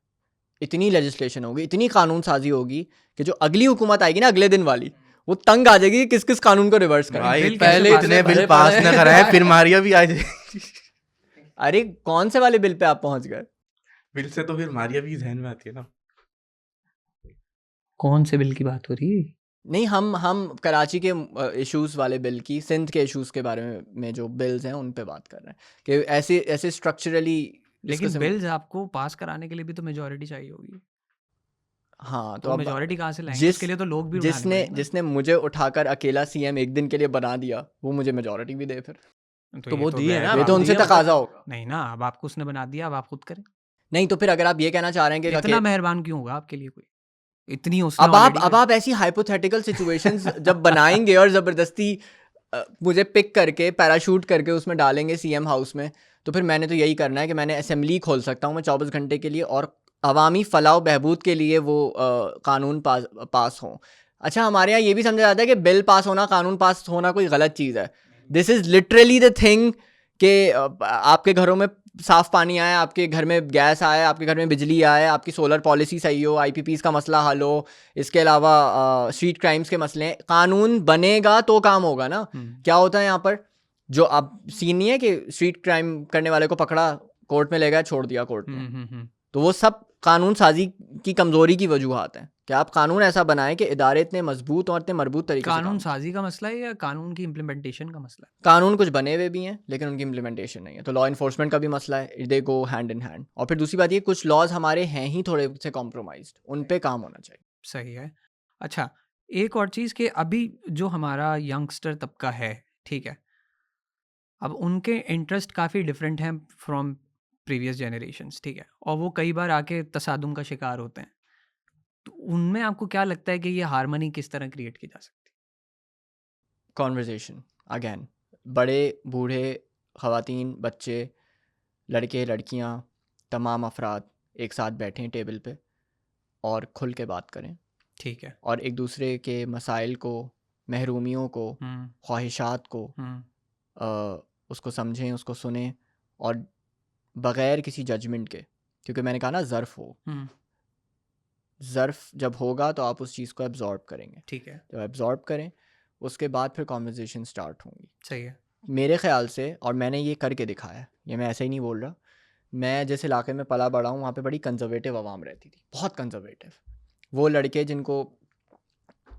इतनी लेजिस्लेशन होगी, इतनी कानून साजी होगी, कि जो अगली हुकूमत आएगी ना अगले दिन वाली, वो तंग आ जाएगी कि किस किस कानून को रिवर्स करें। भाई बिल कैसे पहले पास इतने होगा? बिल भरे पास पड़े न हैं। कराए, फिर मारिया भी आ जाए। अरे कौन से वाले बिल पे आप पहुंच गए? बिल से तो फिर मारिया भी ज़हन में आती है ना। कौन से बिल की बात हो रही है? नहीं, हम कराची के इश्यूज वाले बिल की, सिंध के इश्यूज के बारे में जो बिल्स हैं उन पे बात कर रहे हैं, कि ऐसे ऐसे स्ट्रक्चरली लेकिन बिल्स आपको पास कराने के लिए भी तो मेजोरिटी चाहिए होगी। हाँ, तो तो अब मेजोरिटी कहाँ से लाएंगे? जिस उसके लिए तो लोग भी उठाने जिसने पड़ेंगे ना। जिसने मुझे उठाकर अकेला सीएम एक दिन के लिए बना दिया, वो मुझे मेजोरिटी भी दे फिर। तो तो ये वो तो दिए ना, गैर ये तो आपको उनसे दिए, कानूनी। मतलब तकाजा होगा। नहीं ना, अब आपको उसने बना दिया, अब आप खुद करें। नहीं, तो फिर अगर आप ये कहना चाह रहे हैं कि इतना मेहरबान क्यों होगा आपके लिए कोई? इतनी उसने अब ऑलरेडी आप ऐसी हाइपोथेटिकल सिचुएशंस जब बनाएंगे और ज़बरदस्ती मुझे पिक करके पैराशूट करके उसमें डालेंगे सीएम हाउस में, तो फिर मैंने तो यही करना है कि मैंने असेंबली खोल सकता हूँ मैं 24 घंटे के लिए, और अवामी फलाह बहबूद के लिए वो कानून पास हों। अच्छा, हमारे यहाँ ये भी समझा जाता है कि बिल पास होना, कानून पास होना कोई गलत चीज़ है। This is literally the thing कि आपके घरों में साफ़ पानी आए, आपके घर में गैस आए, आपके घर में बिजली आए, आपकी सोलर पॉलिसी सही हो, आईपीपीज़ का मसला हल हो, इसके अलावा स्ट्रीट क्राइम्स के मसले हैं। कानून बनेगा तो काम होगा ना। क्या होता है यहाँ पर, जो अब सीन नहीं है कि स्ट्रीट क्राइम करने वाले को पकड़ा, कोर्ट में ले गया, छोड़ दिया कोर्ट में, तो वो सब कानून साजी की कमज़ोरी की वजूहात हैं। कि आप कानून ऐसा बनाएं कि इदारे इतने मजबूत और इतने मरबूत तरीके से कानून काम साजी का मसला है या कानून की इम्प्लीमेंटेशन का मसला है? कानून कुछ बने हुए भी हैं लेकिन उनकी इम्प्लीमेंटेशन नहीं है, तो लॉ इन्फोर्समेंट का भी मसला है, दे गो हैंड इन हैंड। और फिर दूसरी बात ये, कुछ लॉज हमारे हैं ही थोड़े से कॉम्प्रोमाइज्ड, उन पे काम होना चाहिए। सही है। अच्छा, एक और चीज़ कि अभी जो हमारा यंगस्टर तबका है, ठीक है, अब उनके इंटरेस्ट काफ़ी डिफरेंट हैं फ्रॉम प्रीवियस जनरेशन्स, ठीक है, और वो कई बार आके तसादुम का शिकार होते हैं। तो उनमें आपको क्या लगता है कि ये हार्मनी किस तरह क्रिएट की जा सकती है? कॉन्वर्जेसन अगेन, बड़े बूढ़े, ख़वातीन, बच्चे, लड़के लड़कियां, तमाम अफराद एक साथ बैठें टेबल पे और खुल के बात करें ठीक है। और एक दूसरे के मसाइल को, महरूमियों को, ख्वाहिशात को उसको समझें, उसको सुने और बग़ैर किसी जजमेंट के, क्योंकि मैंने कहा ना ज़र्फ़ हो, ज़र्फ़ जब होगा तो आप उस चीज़ को एब्ज़ॉर्ब करेंगे, ठीक है। जब एब्ज़ॉर्ब करें उसके बाद फिर कॉन्वर्जेसन स्टार्ट होंगी। सही है। मेरे ख़्याल से, और मैंने ये करके दिखाया है, ये मैं ऐसे ही नहीं बोल रहा, मैं जिस इलाके में पला बड़ा हूँ वहाँ पे बड़ी कंजर्वेटिव आवाम रहती थी, बहुत कंजर्वेटिव। वो लड़के जिनको,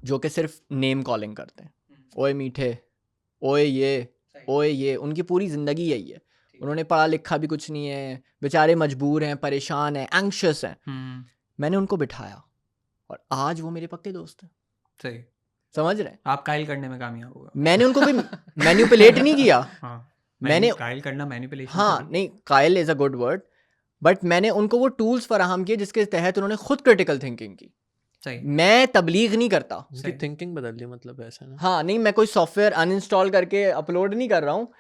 जो कि सिर्फ नेम कॉलिंग करते हैं, ओए मीठे, ओए ये, उनकी पूरी ज़िंदगी यही है। उन्होंने पढ़ा लिखा भी कुछ नहीं है, बेचारे मजबूर हैं, परेशान हैं, एंग्शियस हैं। मैंने उनको बिठाया और आज वो मेरे पक्के दोस्त हैं। सही। समझ रहे हैं? आप कायल करने में कामयाब होगा। मैंने उनको भी मैनिपुलेट नहीं किया। हाँ, मैंने कायल करना मैनिपुलेशन। हाँ नहीं, कायल is a good word, but मैंने उनको वो टूल्स फराहम किए जिसके तहत उन्होंने खुद क्रिटिकल थिंकिंग की। सही। मैं तबलीग नहीं करता। उनकी सही। थिंकिंग बदल ली, मतलब ऐसा ना। हाँ नहीं, मैं कोई सॉफ्टवेयर अनइंस्टॉल करके अपलोड नहीं कर रहा हूँ।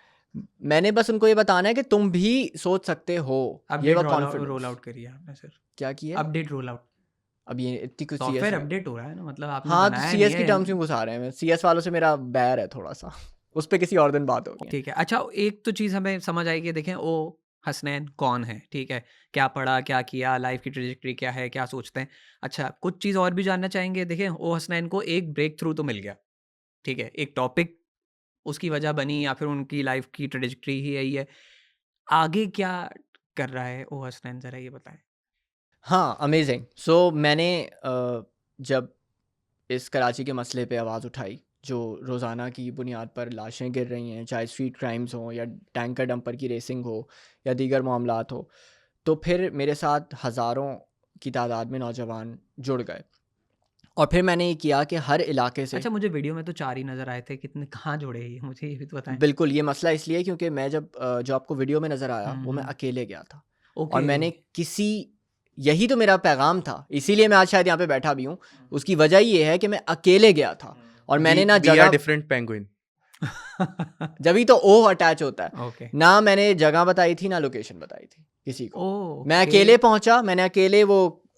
मैंने बस उनको ये बताना है कि तुम भी सोच सकते हो। ये अपडेट वो रोल कॉन्फिडेंस आउट करिए आपने सर। क्या किया? Update roll out. अब ये इतनी कुछ सॉफ्टवेयर CS अपडेट हो रहा है ना, मतलब आपने हाँ, तो बनाया CS नहीं की है। टर्म्स में घुसा रहे हैं। CS वालों से मेरा बैर है थोड़ा सा, उस पर किसी और दिन बात होगी। ठीक है। अच्छा, एक तो चीज़ हमें समझ आई कि देखें ओ हसनैन कौन है, ठीक है, क्या पढ़ा, क्या किया, लाइफ की ट्रेजेक्टरी क्या है, क्या सोचते हैं। अच्छा, कुछ चीज़ और भी जानना चाहेंगे। देखें ओ हसनैन को एक ब्रेक थ्रू तो मिल गया, ठीक है, एक टॉपिक उसकी वजह बनी या फिर उनकी लाइफ की ट्रेजेक्टरी ही यही है। आगे क्या कर रहा है ओ हसनैन, ज़रा ये बताएं। हाँ, अमेजिंग। सो मैंने जब इस कराची के मसले पे आवाज़ उठाई, जो रोज़ाना की बुनियाद पर लाशें गिर रही हैं, चाहे स्ट्रीट क्राइम्स हों या टैंकर डंपर की रेसिंग हो या दीगर मामलात हो, तो फिर मेरे साथ हज़ारों की तादाद में नौजवान जुड़ गए और फिर मैंने ये किया कि हर इलाके से अच्छा, मुझे वीडियो में तो 4 ही नज़र आए थे, कितने कहाँ जुड़े ये, मुझे ये भी तो बताएं। बिल्कुल, ये मसला इसलिए क्योंकि मैं जब जो आपको वीडियो में नज़र आया वो मैं अकेले गया था और मैंने किसी, यही तो मेरा पैगाम था, इसीलिए मैं आज शायद यहाँ पे बैठा भी हूँ। उसकी वजह ये है कि मैं अकेले गया था और मैंने ना जगह डिफरेंट पेंगुइन। जब ही तो ओ अटैच होता है ओके। ना, मैंने जगह बताई थी ना लोकेशन बताई थी किसी को। ओह, मैं अकेले पहुंचा, मैंने अकेले वो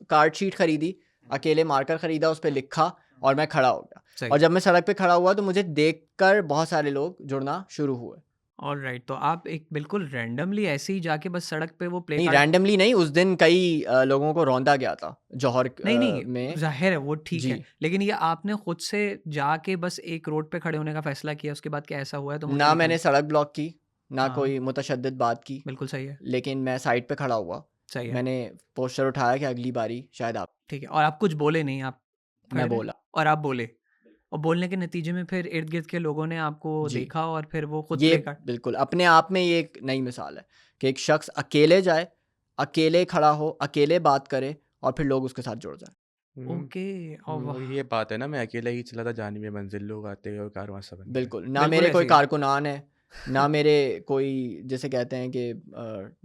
कार्ड शीट खरीदी, अकेले मार्कर खरीदा, उस पर लिखा और मैं खड़ा हो गया। सही। और जब मैं सड़क पे खड़ा हुआ तो मुझे देखकर बहुत सारे लोग जुड़ना शुरू हुए। ऑलराइट, तो आप एक बिल्कुल रैंडमली ऐसे ही जाके बस सड़क पे वो प्ले नहीं, कार्ड। रैंडमली नहीं, उस दिन कई लोगों को रौंदा गया था जौहर नहीं में। जाहिर है वो ठीक है, जी लेकिन ये आपने खुद से जाके बस एक रोड पे खड़े होने का फैसला किया, उसके बाद क्या ऐसा हुआ है तो मुझे ना, भी मैंने सड़क ब्लॉक की, ना हाँ। कोई मुतशद्दिद बात की, बिल्कुल सही है। लेकिन मैं साइड पे खड़ा हुआ, सही है। मैंने पोस्टर उठाया कि अगली बारी शायद आप। ठीक है, और आप कुछ बोले नहीं, आप मैं खड़े रहे बोला और आप बोले, और बोलने के नतीजे में फिर इर्द गिर्द के लोगों ने आपको जी। देखा और फिर वो खुद ये प्ले कार्ड। बिल्कुल अपने आप में ये एक नई मिसाल है कि एक शख्स अकेले जाए, अकेले खड़ा हो, अकेले बात करे और फिर लोग उसके साथ जुड़ जाए। ओके। और वो ये बात है ना, मैं अकेला ही चला था जाने में मंजिल, लोग आते गए और कारवां सा बन गया। बिल्कुल, ना बिल्कुल मेरे ऐसे कोई ही। कारकुनान है, ना मेरे कोई, जैसे कहते हैं कि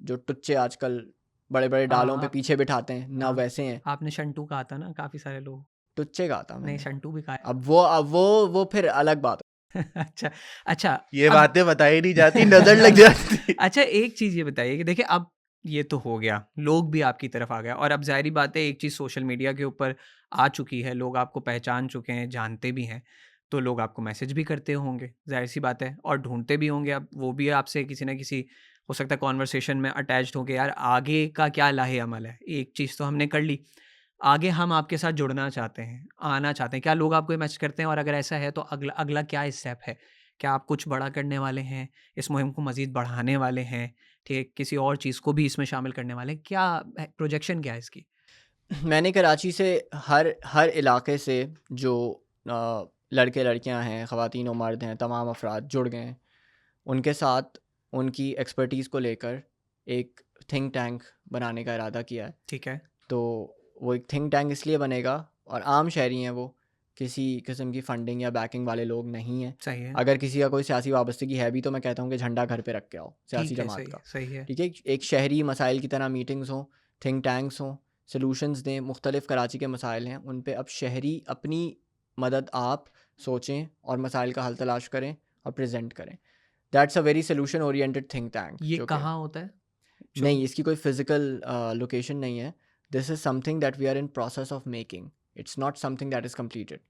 जो टुच्चे आजकल बड़े-बड़े डालों पे हाँ, पीछे बिठाते हैं, ना हाँ, वैसे हैं। आपने शंटू कहा था ना, काफी सारे लोग। टुच्चे कहा था नहीं, मैंने। शंटू भी कहा है। अब वो फिर अलग बात है। अच्छा, अच्छा, ये अब बातें बताई नहीं जाती, नजर लग जाती। अच्छा, एक चीज़ ये बताइए कि देखिए अब ये तो हो गया, लोग भी आपकी तरफ आ गए और अब ज़ाहिर-सी बात है एक चीज़ सोशल मीडिया के ऊपर आ चुकी है, लोग आपको पहचान चुके हैं, जानते भी हैं, तो लोग आपको मैसेज भी करते होंगे, ज़ाहिर-सी बात है, और ढूँढते भी होंगे, अब वो भी आपसे किसी न किसी हो सकता है कन्वर्सेशन में अटैच्ड होके यार आगे का क्या लाहे-अमल है। एक चीज़ तो हमने कर ली, आगे हम आपके साथ जुड़ना चाहते हैं, आना चाहते हैं, क्या लोग आपको ये मैसेज करते हैं, और अगर ऐसा है तो अगला अगला क्या स्टेप है? क्या आप कुछ बड़ा करने वाले हैं? इस मुहिम को मज़ीद बढ़ाने वाले हैं? ठीक है, किसी और चीज़ को भी इसमें शामिल करने वाले हैं? क्या प्रोजेक्शन क्या है इसकी? मैंने कराची से हर हर इलाके से जो लड़के लड़कियां हैं, ख़वातीन और मर्द हैं, तमाम अफराद जुड़ गए हैं। उनके साथ उनकी एक्सपर्टीज़ को लेकर एक थिंक टैंक बनाने का इरादा किया है। ठीक है। तो वो एक थिंक टैंक इसलिए बनेगा, और आम शहरी हैं वो, किसी किस्म की फ़ंडिंग या बैकिंग वाले लोग नहीं हैं। सही है। अगर किसी का कोई सियासी वाबस्तगी है भी तो मैं कहता हूँ कि झंडा घर पे रख के आओ सियासी ठीक है, जमात सही का। सही है। ठीक है, एक शहरी मसाइल की तरह मीटिंग्स हों, थिंक टैंक्स हों, सॉल्यूशंस दें। मुख्तलिफ कराची के मसाइल हैं, उन पे अब शहरी अपनी मदद आप सोचें और मसाइल का हल तलाश करें और प्रेजेंट करें। That's a very solution oriented think tank. ये जो कि कहाँ होता है शो? नहीं, इसकी कोई फिजिकल लोकेशन नहीं है। This is something that we are in process of making. It's not something that is completed.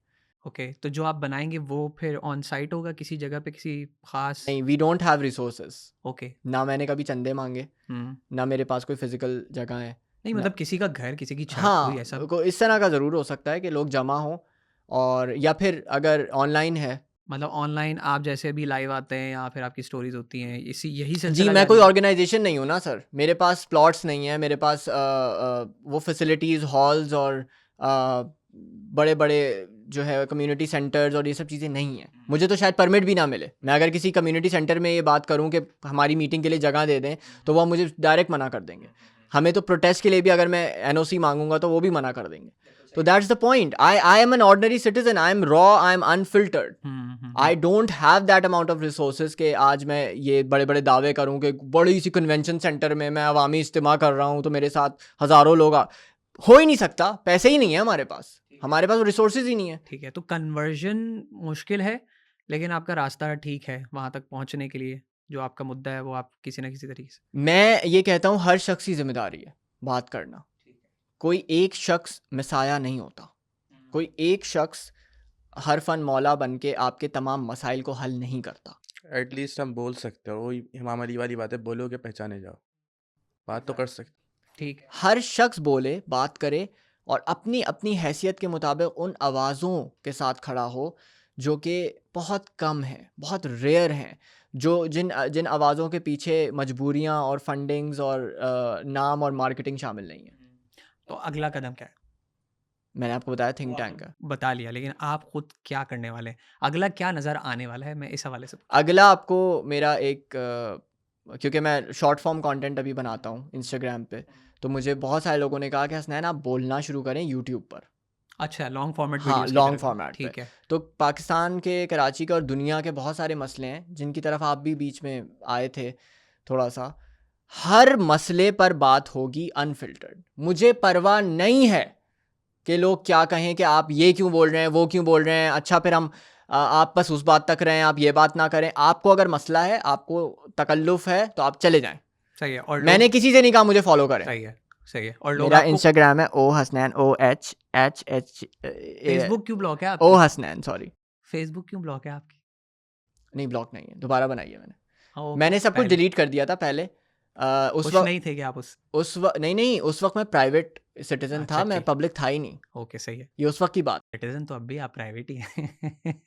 Okay, तो जो आप बनाएंगे वो फिर ऑन साइट होगा किसी जगह पे, किसी खास? नहीं, we don't have resources. Okay. ना मैंने कभी चंदे मांगे, ना मेरे पास कोई फिजिकल जगह है। नहीं ना, मतलब किसी का घर, किसी की छत, कोई हाँ, ऐसा? इस तरह का ज़रूर हो सकता है कि लोग जमा हों, और या फिर अगर ऑनलाइन है। मतलब ऑनलाइन आप जैसे अभी लाइव आते हैं या फिर आपकी स्टोरीज होती हैं, इसी यही जी, सिलसिला मैं जारी कोई है? ऑर्गेनाइजेशन नहीं हूँ ना सर। मेरे पास प्लॉट्स नहीं है, मेरे पास वो फैसिलिटीज़, हॉल्स और बड़े बड़े जो है कम्युनिटी सेंटर्स और ये सब चीज़ें नहीं हैं। मुझे तो शायद परमिट भी ना मिले। मैं अगर किसी कम्युनिटी सेंटर में ये बात करूँ कि हमारी मीटिंग के लिए जगह दे दें, तो वो मुझे डायरेक्ट मना कर देंगे। हमें तो प्रोटेस्ट के लिए भी अगर मैं एनओसी मांगूंगा तो वो भी मना कर देंगे। तो that's the point. I am an ordinary citizen, I am raw, I am unfiltered. I don't have that amount of resources कि आज मैं ये बड़े बड़े दावे करूं कि बड़ी सी कन्वेंशन सेंटर में मैं अवामी इज्तिमा कर रहा हूं तो मेरे साथ हज़ारों लोग हो ही नहीं सकता। पैसे ही नहीं है हमारे पास, हमारे पास रिसोर्सेज ही नहीं है। ठीक है, तो कन्वर्जन मुश्किल है, लेकिन आपका रास्ता ठीक है वहाँ तक पहुँचने के लिए। जो आपका मुद्दा है वो आप किसी ना किसी तरीके से। मैं ये कहता हूँ हर शख्स की जिम्मेदारी है बात करना। कोई एक शख्स मिसाया नहीं होता। कोई एक शख्स हर फन मौला बन के आपके तमाम मसाइल को हल नहीं करता। एटलीस्ट हम बोल सकते हो, वही इमाम अली वाली बात है, बोलो कि पहचाने जाओ, बात तो कर सकते। ठीक है। हर शख्स बोले, बात करे और अपनी अपनी हैसियत के मुताबिक उन आवाज़ों के साथ खड़ा हो जो कि बहुत कम हैं, बहुत रेयर हैं, जो जिन जिन आवाज़ों के पीछे मजबूरियां और फंडिंग्स और नाम और मार्केटिंग शामिल नहीं है। तो अगला कदम क्या है? मैंने आपको बताया थिंक टैंक का। बता लिया, लेकिन आप खुद क्या करने वाले हैं? अगला क्या नज़र आने वाला है? मैं इस हवाले से। अगला आपको मेरा एक क्योंकि मैं शॉर्ट फॉर्म कंटेंट अभी बनाता हूँ इंस्टाग्राम पे, तो मुझे बहुत सारे लोगों ने कहा कि हसनैन आप बोलना शुरू करें यूट्यूब पर। अच्छा, लॉन्ग फॉर्मेट हाँ, वीडियोस की लॉन्ग तरफ। फॉर्मेट पे। ठीक है। तो पाकिस्तान के, कराची के और दुनिया के बहुत सारे मसले हैं जिनकी तरफ आप भी बीच में आए थे थोड़ा सा। हर मसले पर बात होगी अनफिल्टर्ड। मुझे परवाह नहीं है कि लोग क्या कहें कि आप ये क्यों बोल रहे हैं, वो क्यों बोल रहे हैं। अच्छा, फिर हम आप बस उस बात तक रहें, आप ये बात ना करें। आपको अगर मसला है, आपको तकल्लुफ़ है, तो आप चले जाएं। सही है। और मैंने किसी से नहीं कहा मुझे फॉलो करें। सही है, सही है। और लोग मेरा आपको इंस्टाग्राम है ओ हसनैन, OHHH फेसबुक क्यों ब्लॉक है ओ आपकी? हसनैन, सॉरी। फेसबुक क्यों ब्लॉक है आपकी? नहीं, ब्लॉक नहीं है, दोबारा बनाई है मैंने। हाँ, मैंने सब कुछ पहले डिलीट कर दिया था पहले। उस खुश वक्त नहीं थे क्या आप उस वक्त नहीं, उस वक्त मैं प्राइवेट सिटीजन अच्छा, था, मैं ठीक। पब्लिक था ही नहीं। ओके, सही है। ये उस वक्त की बात। सिटीजन तो अब भी आप प्राइवेट ही हैं।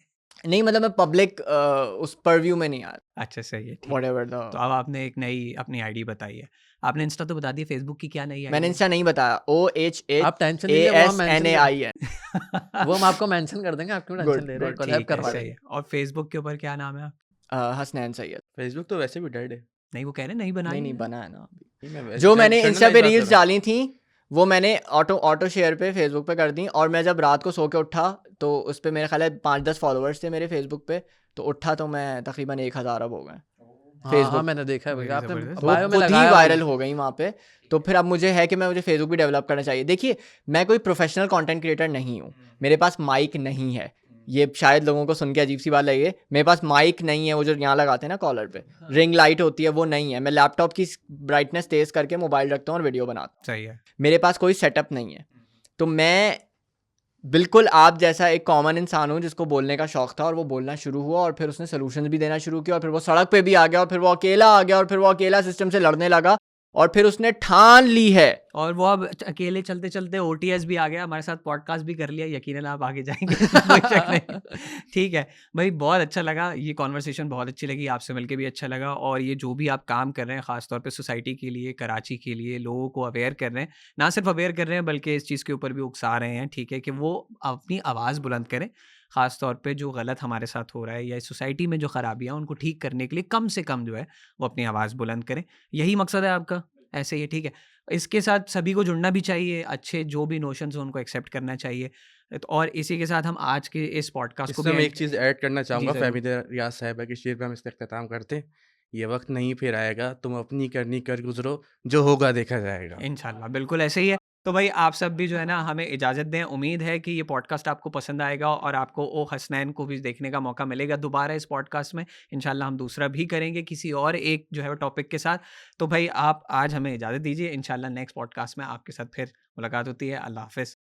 नहीं, मतलब मैं पब्लिक उस परव्यू में नहीं आया। अच्छा, सही है, ठीक है। व्हाटएवर तो द अब आपने एक नई अपनी आईडी बताई है। आपने इंस्टा तो बता दी, फेसबुक की क्या नई आईडी मैंने है? इंस्टा नहीं बताया। आप टेंशन लीजिए, वो हम मेंशन OHSNAIN। वो हम आपको मेंशन कर देंगे। आप क्यों टेंशन गुड ले रहे हैं? गुड। कोलैब ठीक है, करवा सही देंगे। है। और फेसबुक के ऊपर क्या नाम है आप? हसनैन सैयद। फेसबुक तो वैसे भी डेड है। नहीं, वो कह रहे हैं नहीं बनाई नहीं है। बना है ना अभी। नहीं, मैं वैसे जो मैंने जनरल इंस्टा लाइफ पे बात कर रील्स रहा हूँ। डाली थी वो मैंने ऑटो शेयर पे फेसबुक पे कर दी, और मैं जब रात को सो के उठा तो उस पे मेरे ख्याल है 5-10 फॉलोअर्स थे मेरे फेसबुक पे। तो उठा तो मैं तकरीबन 1000 अब हो गए हाँ हाँ, फेसबुक। मैंने देखा है वेरी भैया, आपने ज़बरदस्त। तो वो बायो में खुद ही लगाया वायरल हुआ। हो गई वहाँ पे। तो फिर अब मुझे है कि मुझे फेसबुक भी डेवलप करना चाहिए। देखिए, मैं कोई प्रोफेशनल कंटेंट क्रिएटर नहीं हूँ, मेरे पास माइक नहीं है। ये शायद लोगों को सुन के अजीब सी बात लगे, मेरे पास माइक नहीं है, वो जो यहाँ लगाते हैं ना कॉलर पे, रिंग लाइट होती है, वो नहीं है। मैं लैपटॉप की ब्राइटनेस तेज़ करके मोबाइल रखता हूँ और वीडियो बनाता हूँ। सही है। मेरे पास कोई सेटअप नहीं है। तो मैं बिल्कुल आप जैसा एक कॉमन इंसान हूँ जिसको बोलने का शौक था, और वो बोलना शुरू हुआ, और फिर उसने सोल्यूशन भी देना शुरू किया, और फिर वो सड़क पे भी आ गया, और फिर वो अकेला आ गया, और फिर वो अकेला सिस्टम से लड़ने लगा, और फिर उसने ठान ली है। और वो अब अकेले चलते चलते ओटीएस भी आ गया, हमारे साथ पॉडकास्ट भी कर लिया। यकीनन आप आगे जाएंगे, इसमें कोई शक नहीं। ठीक है भाई, बहुत अच्छा लगा ये कॉन्वर्सेशन, बहुत अच्छी लगी, आपसे मिलके भी अच्छा लगा। और ये जो भी आप काम कर रहे हैं ख़ासतौर पे सोसाइटी के लिए, कराची के लिए, लोगों को अवेयर कर रहे हैं, ना सिर्फ अवेयर कर रहे हैं बल्कि इस चीज़ के ऊपर भी उकसा रहे हैं, ठीक है, कि वो अपनी आवाज़ बुलंद करें। ख़ास तौर पे जो गलत हमारे साथ हो रहा है या इस सोसाइटी में जो ख़राबियाँ हैं उनको ठीक करने के लिए कम से कम जो है वो अपनी आवाज़ बुलंद करें। यही मकसद है आपका, ऐसे ही है, ठीक है। इसके साथ सभी को जुड़ना भी चाहिए, अच्छे जो भी नोशंस हैं उनको एक्सेप्ट करना चाहिए। तो और इसी के साथ हम आज के इस पॉडकास्ट को इसमें भी मैं एक चीज़ ऐड करना चाहूँगा, ज़रूर। फ़हमीद रियाज साहिबा के शेर पे हम इसका इख्तिताम करते हैं। ये वक्त नहीं फिर आएगा, तुम अपनी करनी कर गुजरो, जो होगा देखा जाएगा। इंशाल्लाह बिल्कुल ऐसे ही है। तो भाई आप सब भी जो है ना हमें इजाज़त दें। उम्मीद है कि ये पॉडकास्ट आपको पसंद आएगा और आपको ओ हसनैन को भी देखने का मौका मिलेगा दोबारा इस पॉडकास्ट में। इंशाल्लाह हम दूसरा भी करेंगे किसी और एक जो है वो टॉपिक के साथ। तो भाई आप आज हमें इजाज़त दीजिए। इंशाल्लाह नेक्स्ट पॉडकास्ट में आपके साथ फिर मुलाकात होती है। अल्लाह हाफ़िज़।